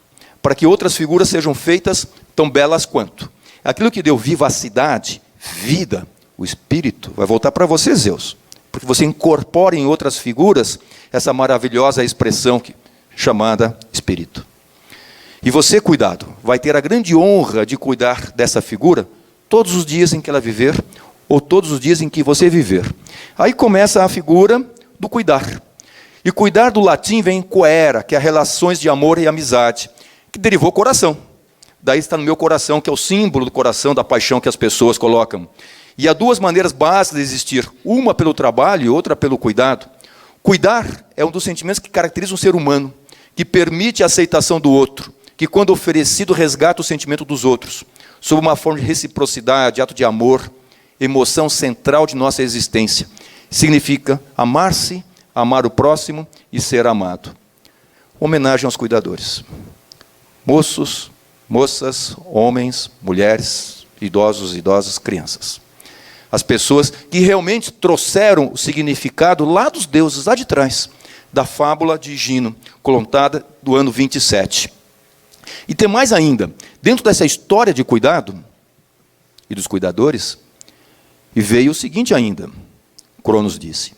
para que outras figuras sejam feitas tão belas quanto. Aquilo que deu vivacidade, vida, o espírito, vai voltar para você, Zeus, porque você incorpora em outras figuras essa maravilhosa expressão chamada espírito. E você, cuidado, vai ter a grande honra de cuidar dessa figura todos os dias em que ela viver, ou todos os dias em que você viver. Aí começa a figura do cuidar. E cuidar do latim vem coera, que é relações de amor e amizade, que derivou coração. Daí está no meu coração, que é o símbolo do coração, da paixão que as pessoas colocam. E há 2 maneiras básicas de existir, uma pelo trabalho e outra pelo cuidado. Cuidar é um dos sentimentos que caracteriza um ser humano, que permite a aceitação do outro, que quando oferecido resgata o sentimento dos outros, sob uma forma de reciprocidade, ato de amor, emoção central de nossa existência. Significa amar-se, amar o próximo e ser amado. Homenagem aos cuidadores. Moços, moças, homens, mulheres, idosos, idosas, crianças. As pessoas que realmente trouxeram o significado lá dos deuses, lá de trás, da fábula de Higino, contada do ano 27. E tem mais ainda, dentro dessa história de cuidado e dos cuidadores, e veio o seguinte ainda, Cronos disse: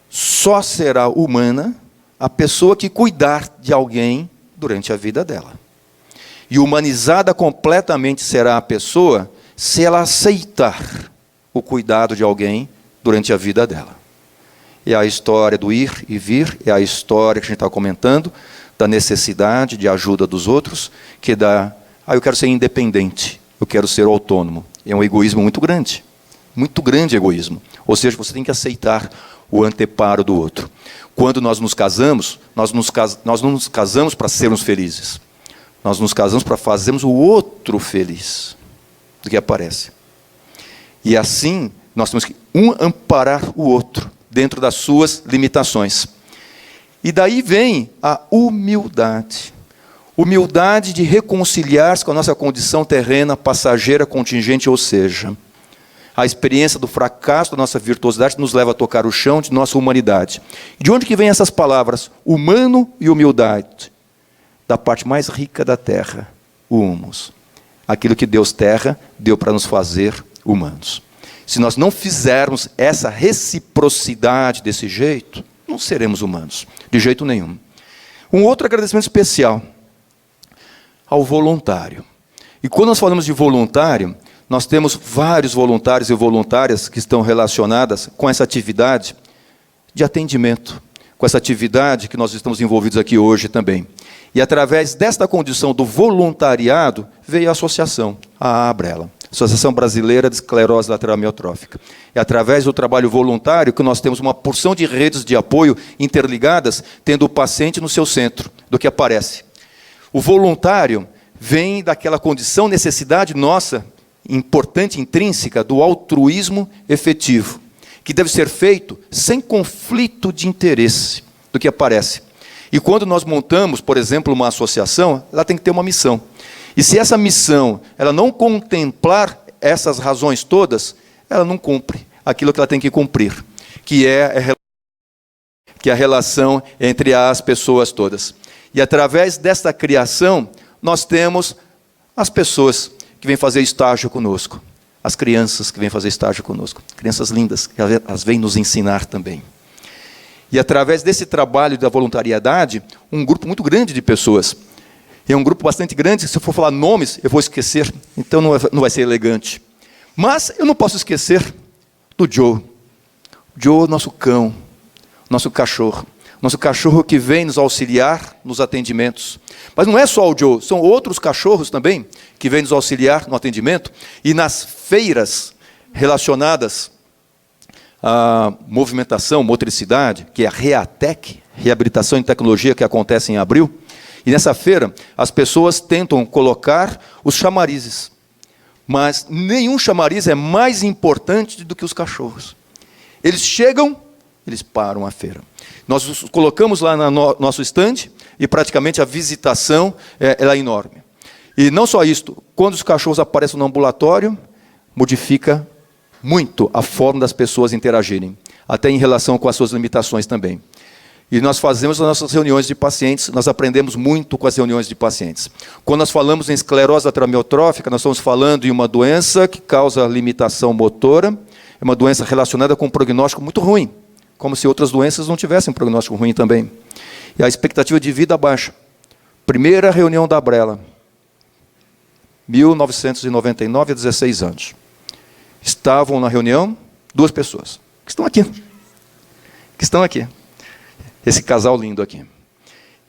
só será humana a pessoa que cuidar de alguém durante a vida dela. E humanizada completamente será a pessoa se ela aceitar o cuidado de alguém durante a vida dela. É a história do ir e vir, é a história que a gente está comentando, da necessidade de ajuda dos outros, que dá, eu quero ser independente, eu quero ser autônomo. É um egoísmo muito grande egoísmo. Ou seja, você tem que aceitar o anteparo do outro. Quando nós nos casamos, nós não nos casamos para sermos felizes. Nós nos casamos para fazermos o outro feliz do que aparece. E assim, nós temos que amparar o outro, dentro das suas limitações. E daí vem a humildade. Humildade de reconciliar-se com a nossa condição terrena, passageira, contingente, ou seja, a experiência do fracasso da nossa virtuosidade nos leva a tocar o chão de nossa humanidade. De onde que vem essas palavras? Humano e humildade. Da parte mais rica da terra, o humus. Aquilo que Deus terra, deu para nos fazer humanos. Se nós não fizermos essa reciprocidade desse jeito, não seremos humanos, de jeito nenhum. Um outro agradecimento especial ao voluntário. E quando nós falamos de voluntário, nós temos vários voluntários e voluntárias que estão relacionadas com essa atividade de atendimento, com essa atividade que nós estamos envolvidos aqui hoje também. E através desta condição do voluntariado, veio a associação, a ABRELA, Associação Brasileira de Esclerose Lateral Amiotrófica. É através do trabalho voluntário que nós temos uma porção de redes de apoio interligadas, tendo o paciente no seu centro, do que aparece. O voluntário vem daquela condição, necessidade nossa, importante, intrínseca, do altruísmo efetivo, que deve ser feito sem conflito de interesse, do que aparece. E quando nós montamos, por exemplo, uma associação, ela tem que ter uma missão. E se essa missão ela não contemplar essas razões todas, ela não cumpre aquilo que ela tem que cumprir, que é a relação entre as pessoas todas. E através desta criação, nós temos as pessoas que vêm fazer estágio conosco, as crianças que vêm fazer estágio conosco, crianças lindas, que elas vêm nos ensinar também. E através desse trabalho da voluntariedade, um grupo muito grande de pessoas. É um grupo bastante grande, se eu for falar nomes, eu vou esquecer, então não vai ser elegante. Mas eu não posso esquecer do Joe. Joe, nosso cão, nosso cachorro, Nosso cachorro que vem nos auxiliar nos atendimentos. Mas não é só o Joe, são outros cachorros também que vêm nos auxiliar no atendimento. E nas feiras relacionadas à movimentação, motricidade, que é a REATEC, Reabilitação em Tecnologia, que acontece em abril. E nessa feira, as pessoas tentam colocar os chamarizes. Mas nenhum chamariz é mais importante do que os cachorros. Eles chegam, eles param a feira. Nós os colocamos lá no nosso estande e praticamente a visitação é enorme. E não só isso, quando os cachorros aparecem no ambulatório, modifica muito a forma das pessoas interagirem, até em relação com as suas limitações também. E nós fazemos as nossas reuniões de pacientes, nós aprendemos muito com as reuniões de pacientes. Quando nós falamos em esclerose lateral amiotrófica, nós estamos falando em uma doença que causa limitação motora, é uma doença relacionada com um prognóstico muito ruim, como se outras doenças não tivessem um prognóstico ruim também. E a expectativa de vida baixa. Primeira reunião da Abrela, 1999, há 16 anos. Estavam na reunião 2 pessoas, que estão aqui. Esse casal lindo aqui.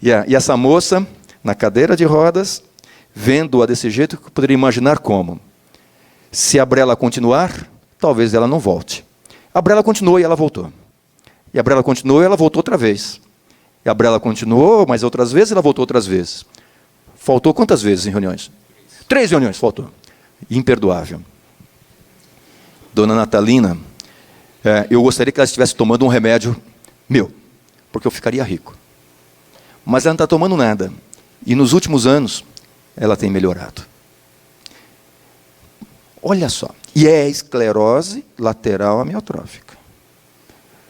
E essa moça, na cadeira de rodas, vendo-a desse jeito, que eu poderia imaginar como. Se a Abrela continuar, talvez ela não volte. A Abrela continuou e ela voltou. E a Abrela continuou e ela voltou outra vez. E a Abrela continuou, mas outras vezes ela voltou outras vezes. Faltou quantas vezes em reuniões? 3 reuniões faltou. Imperdoável. Dona Natalina, eu gostaria que ela estivesse tomando um remédio meu, porque eu ficaria rico. Mas ela não está tomando nada. E nos últimos anos, ela tem melhorado. Olha só. E é esclerose lateral amiotrófica.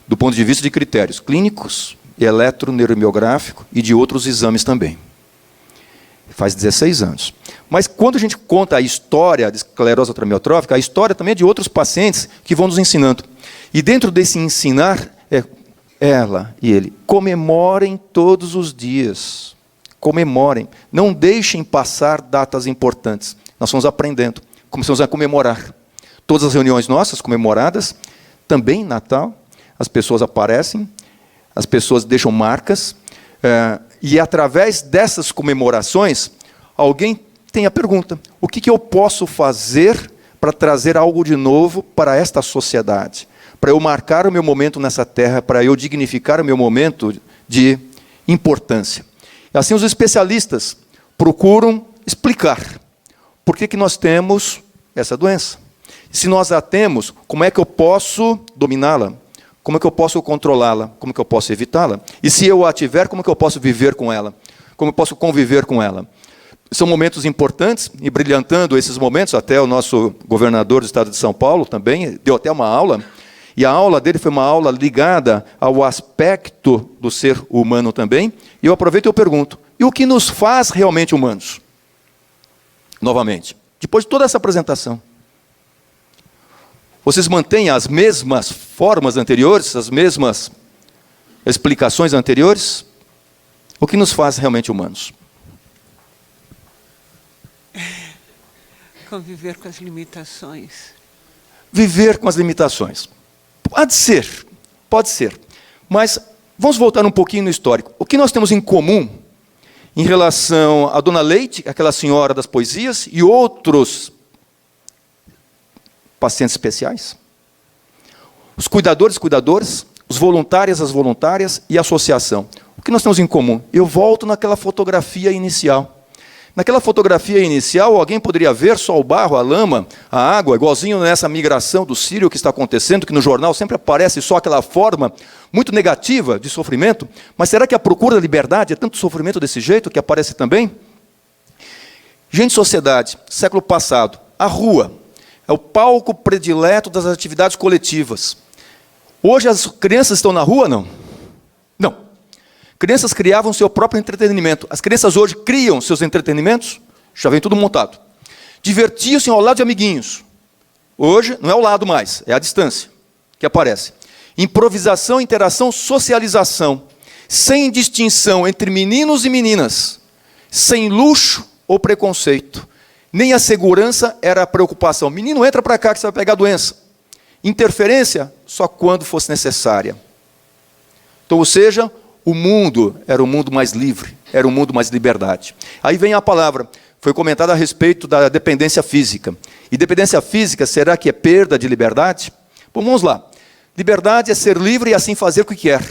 Do ponto de vista de critérios clínicos, eletroneuromiográfico e de outros exames também. Faz 16 anos. Mas quando a gente conta a história de esclerose lateral amiotrófica, a história também é de outros pacientes que vão nos ensinando. E dentro desse ensinar, ela e ele, comemorem todos os dias. Comemorem. Não deixem passar datas importantes. Nós vamos aprendendo. Começamos a comemorar. Todas as reuniões nossas comemoradas, também Natal, as pessoas aparecem, as pessoas deixam marcas, e através dessas comemorações, alguém tem a pergunta: o que eu posso fazer para trazer algo de novo para esta sociedade? Para eu marcar o meu momento nessa terra, para eu dignificar o meu momento de importância. Assim, os especialistas procuram explicar por que nós temos essa doença. Se nós a temos, como é que eu posso dominá-la? Como é que eu posso controlá-la? Como é que eu posso evitá-la? E se eu a tiver, como é que eu posso viver com ela? Como eu posso conviver com ela? São momentos importantes, e brilhantando esses momentos, até o nosso governador do estado de São Paulo também deu até uma aula, e a aula dele foi uma aula ligada ao aspecto do ser humano também, e eu aproveito e eu pergunto: e o que nos faz realmente humanos? Novamente, depois de toda essa apresentação, vocês mantêm as mesmas formas anteriores, as mesmas explicações anteriores? O que nos faz realmente humanos?
Conviver com as limitações.
Viver com as limitações. Pode ser. Mas vamos voltar um pouquinho no histórico. O que nós temos em comum em relação a Dona Leite, aquela senhora das poesias, e outros pacientes especiais? Os cuidadores, os voluntários, as voluntárias e a associação. O que nós temos em comum? Eu volto naquela fotografia inicial. Naquela fotografia inicial, alguém poderia ver só o barro, a lama, a água, igualzinho nessa migração do Sírio que está acontecendo, que no jornal sempre aparece só aquela forma muito negativa de sofrimento. Mas será que a procura da liberdade é tanto sofrimento desse jeito que aparece também? Gente, sociedade, século passado, a rua é o palco predileto das atividades coletivas. Hoje as crianças estão na rua, não? Não. Crianças criavam seu próprio entretenimento. As crianças hoje criam seus entretenimentos, já vem tudo montado. Divertiam-se ao lado de amiguinhos. Hoje não é ao lado mais, é a distância que aparece. Improvisação, interação, socialização. Sem distinção entre meninos e meninas. Sem luxo ou preconceito. Nem a segurança era a preocupação. Menino, entra para cá que você vai pegar a doença. Interferência só quando fosse necessária. Então, ou seja, o mundo era um mundo mais livre, era um mundo mais liberdade. Aí vem a palavra, foi comentada a respeito da dependência física. E dependência física, será que é perda de liberdade? Bom, vamos lá. Liberdade é ser livre e assim fazer o que quer.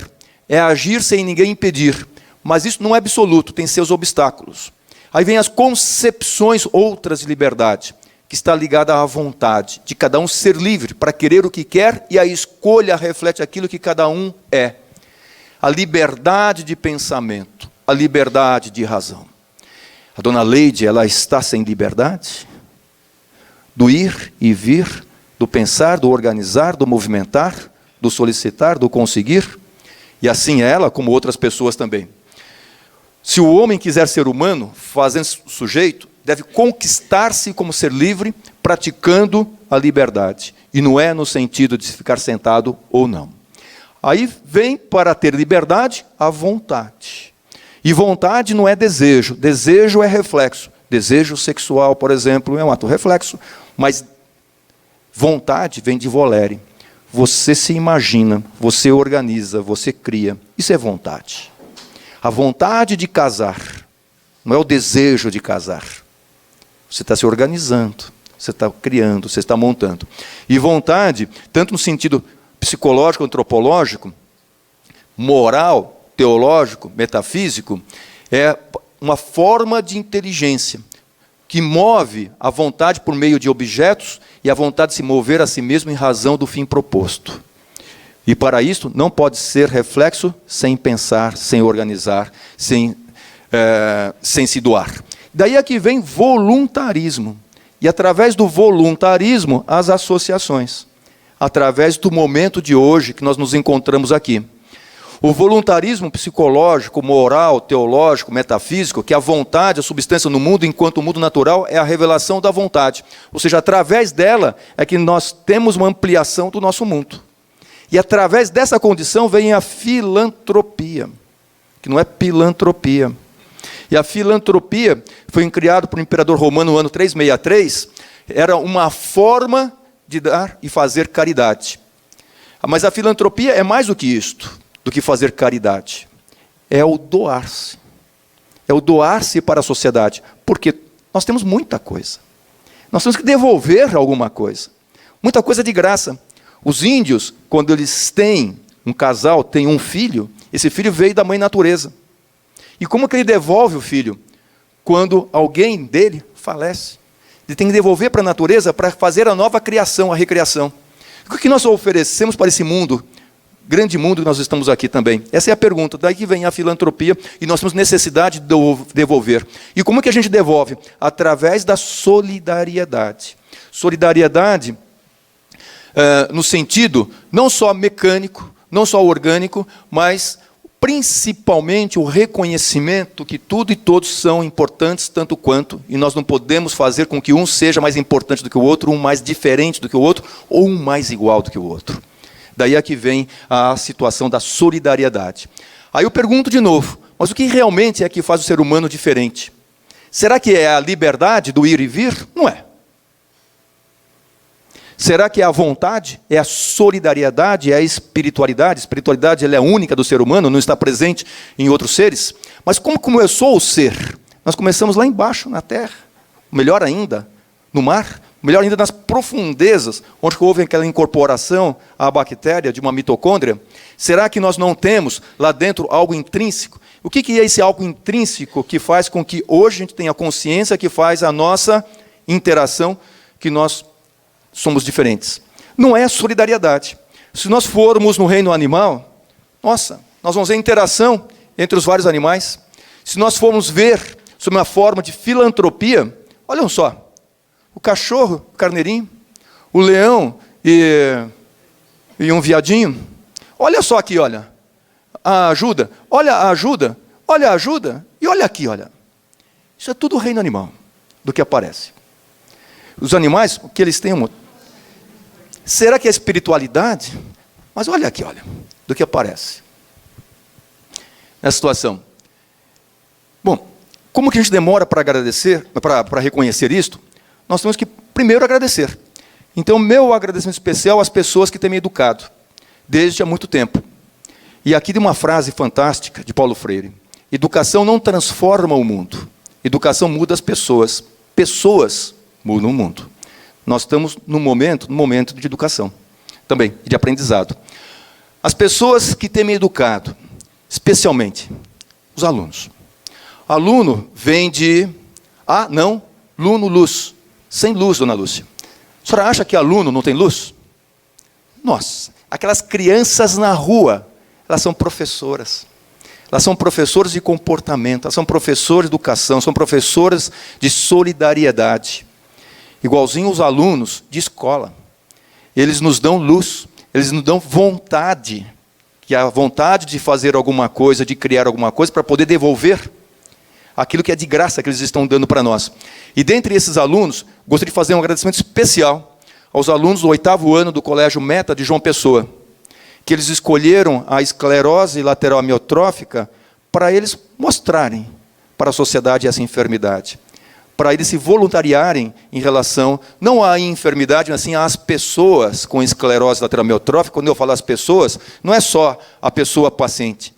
É agir sem ninguém impedir. Mas isso não é absoluto, tem seus obstáculos. Aí vem as concepções outras de liberdade, que está ligada à vontade de cada um ser livre para querer o que quer, e a escolha reflete aquilo que cada um é. A liberdade de pensamento, a liberdade de razão. A dona Leide, ela está sem liberdade? Do ir e vir, do pensar, do organizar, do movimentar, do solicitar, do conseguir. E assim ela, como outras pessoas também. Se o homem quiser ser humano, fazendo sujeito, deve conquistar-se como ser livre, praticando a liberdade. E não é no sentido de ficar sentado ou não. Aí vem, para ter liberdade, a vontade. E vontade não é desejo. Desejo é reflexo. Desejo sexual, por exemplo, é um ato reflexo. Mas vontade vem de volere. Você se imagina, você organiza, você cria. Isso é vontade. A vontade de casar não é o desejo de casar. Você está se organizando, você está criando, você está montando. E vontade, tanto no sentido psicológico, antropológico, moral, teológico, metafísico, é uma forma de inteligência que move a vontade por meio de objetos e a vontade de se mover a si mesmo em razão do fim proposto. E para isso não pode ser reflexo sem pensar, sem organizar, sem se doar. Daí é que vem voluntarismo. E através do voluntarismo, as associações. Através do momento de hoje que nós nos encontramos aqui. O voluntarismo psicológico, moral, teológico, metafísico, que a vontade, a substância no mundo, enquanto o mundo natural é a revelação da vontade. Ou seja, através dela é que nós temos uma ampliação do nosso mundo. E através dessa condição vem a filantropia, que não é pilantropia. E a filantropia foi criada por um imperador romano no ano 363, era uma forma de dar e fazer caridade. Mas a filantropia é mais do que isto, do que fazer caridade. É o doar-se. É o doar-se para a sociedade. Porque nós temos muita coisa. Nós temos que devolver alguma coisa. Muita coisa de graça. Os índios, quando eles têm um casal, tem um filho, esse filho veio da mãe natureza. E como que ele devolve o filho? Quando alguém dele falece. Ele tem que devolver para a natureza para fazer a nova criação, a recriação. O que nós oferecemos para esse mundo, grande mundo que nós estamos aqui também? Essa é a pergunta. Daí que vem a filantropia e nós temos necessidade de devolver. E como que a gente devolve? Através da solidariedade. Solidariedade no sentido não só mecânico, não só orgânico, mas principalmente o reconhecimento que tudo e todos são importantes tanto quanto, e nós não podemos fazer com que um seja mais importante do que o outro, um mais diferente do que o outro, ou um mais igual do que o outro. Daí é que vem a situação da solidariedade. Aí eu pergunto de novo, mas o que realmente é que faz o ser humano diferente? Será que é a liberdade do ir e vir? Não é. Será que é a vontade? É a solidariedade? É a espiritualidade? A espiritualidade ela é única do ser humano, não está presente em outros seres? Mas como começou o ser? Nós começamos lá embaixo, na terra. Melhor ainda, no mar. Melhor ainda nas profundezas, onde houve aquela incorporação à bactéria de uma mitocôndria. Será que nós não temos lá dentro algo intrínseco? O que é esse algo intrínseco que faz com que hoje a gente tenha consciência, que faz a nossa interação, que nós somos diferentes? Não é a solidariedade. Se nós formos no reino animal, nossa, nós vamos ver interação entre os vários animais. Se nós formos ver sob uma forma de filantropia, olhem só, o cachorro, o carneirinho, o leão e um viadinho. Olha só aqui, olha, a ajuda, olha a ajuda, olha a ajuda, e olha aqui, olha. Isso é tudo o reino animal, do que aparece. Os animais, o que eles têm, será que é espiritualidade? Mas olha aqui, olha, do que aparece. Nessa situação. Bom, como que a gente demora para agradecer, para reconhecer isto? Nós temos que primeiro agradecer. Então, meu agradecimento especial às pessoas que têm me educado, desde há muito tempo. E aqui tem uma frase fantástica de Paulo Freire. Educação não transforma o mundo. Educação muda as pessoas. Pessoas mudam o mundo. Nós estamos num momento de educação. Também, de aprendizado. As pessoas que têm me educado, especialmente os alunos. Aluno vem de... Luno, luz. Sem luz, dona Lúcia. A senhora acha que aluno não tem luz? Nossa, aquelas crianças na rua, elas são professoras. Elas são professoras de comportamento, elas são professoras de educação, são professoras de solidariedade. Igualzinho os alunos de escola. Eles nos dão luz, eles nos dão vontade, que é a vontade de fazer alguma coisa, de criar alguma coisa, para poder devolver aquilo que é de graça que eles estão dando para nós. E dentre esses alunos, gostaria de fazer um agradecimento especial aos alunos do 8º ano do Colégio Meta de João Pessoa, que eles escolheram a esclerose lateral amiotrófica para eles mostrarem para a sociedade essa enfermidade, para eles se voluntariarem em relação, não à enfermidade, mas sim às pessoas com esclerose lateral amiotrófica. Quando eu falo as pessoas, não é só a pessoa paciente,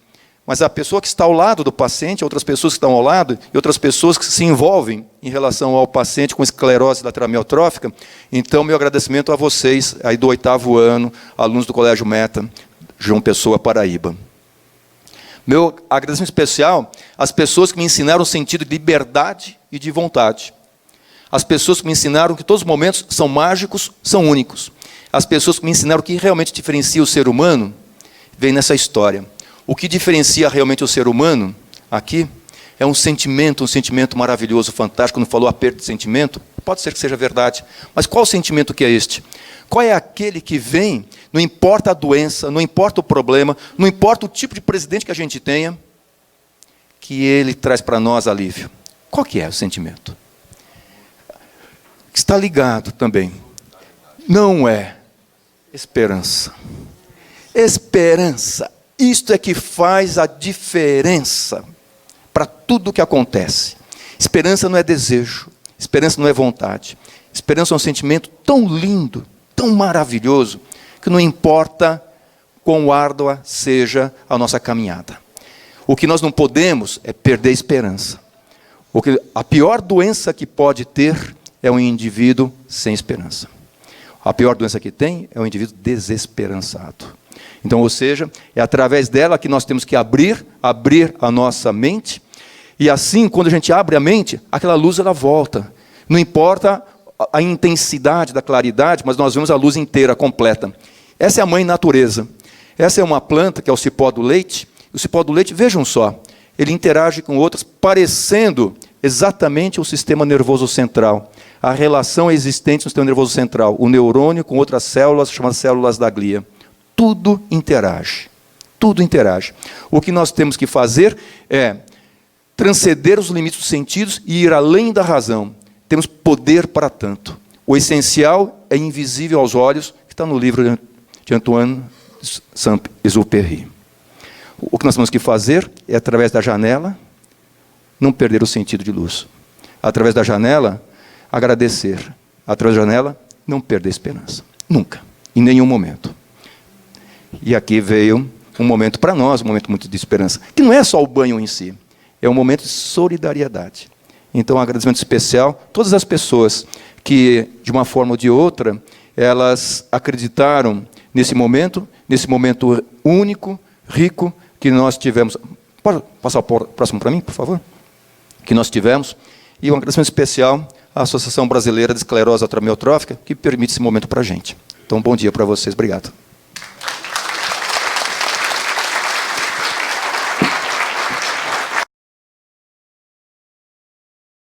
mas a pessoa que está ao lado do paciente, outras pessoas que estão ao lado, e outras pessoas que se envolvem em relação ao paciente com esclerose lateral amiotrófica. Então, meu agradecimento a vocês, aí do 8º ano, alunos do Colégio Meta, João Pessoa, Paraíba. Meu agradecimento especial às pessoas que me ensinaram o sentido de liberdade e de vontade. As pessoas que me ensinaram que todos os momentos são mágicos, são únicos. As pessoas que me ensinaram que realmente diferencia o ser humano, vem nessa história. O que diferencia realmente o ser humano, aqui, é um sentimento maravilhoso, fantástico. Quando falou aperto de sentimento, pode ser que seja verdade. Mas qual sentimento que é este? Qual é aquele que vem, não importa a doença, não importa o problema, não importa o tipo de presidente que a gente tenha, que ele traz para nós alívio? Qual que é o sentimento? Está ligado também. Não é esperança. Esperança. Isto é que faz a diferença para tudo o que acontece. Esperança não é desejo, esperança não é vontade. Esperança é um sentimento tão lindo, tão maravilhoso, que não importa quão árdua seja a nossa caminhada. O que nós não podemos é perder a esperança. A pior doença que pode ter é um indivíduo sem esperança. A pior doença que tem é um indivíduo desesperançado. Então, ou seja, é através dela que nós temos que abrir a nossa mente, e assim, quando a gente abre a mente, aquela luz ela volta. Não importa a intensidade da claridade, mas nós vemos a luz inteira, completa. Essa é a mãe natureza. Essa é uma planta, que é o cipó do leite. O cipó do leite, vejam só, ele interage com outras, parecendo exatamente o sistema nervoso central. A relação existente no sistema nervoso central, o neurônio com outras células, chamadas células da glia. Tudo interage. Tudo interage. O que nós temos que fazer é transcender os limites dos sentidos e ir além da razão. Temos poder para tanto. O essencial é invisível aos olhos, que está no livro de Antoine de Saint-Exupéry. O que nós temos que fazer é, através da janela, não perder o sentido de luz. Através da janela, agradecer. Através da janela, não perder a esperança. Nunca. Em nenhum momento. E aqui veio um momento para nós, um momento muito de esperança, que não é só o banho em si, é um momento de solidariedade. Então, um agradecimento especial a todas as pessoas que, de uma forma ou de outra, elas acreditaram nesse momento único, rico, que nós tivemos. Pode passar o próximo para mim, por favor? Que nós tivemos. E um agradecimento especial à Associação Brasileira de Esclerose Lateral Amiotrófica, que permite esse momento para a gente. Então, bom dia para vocês. Obrigado.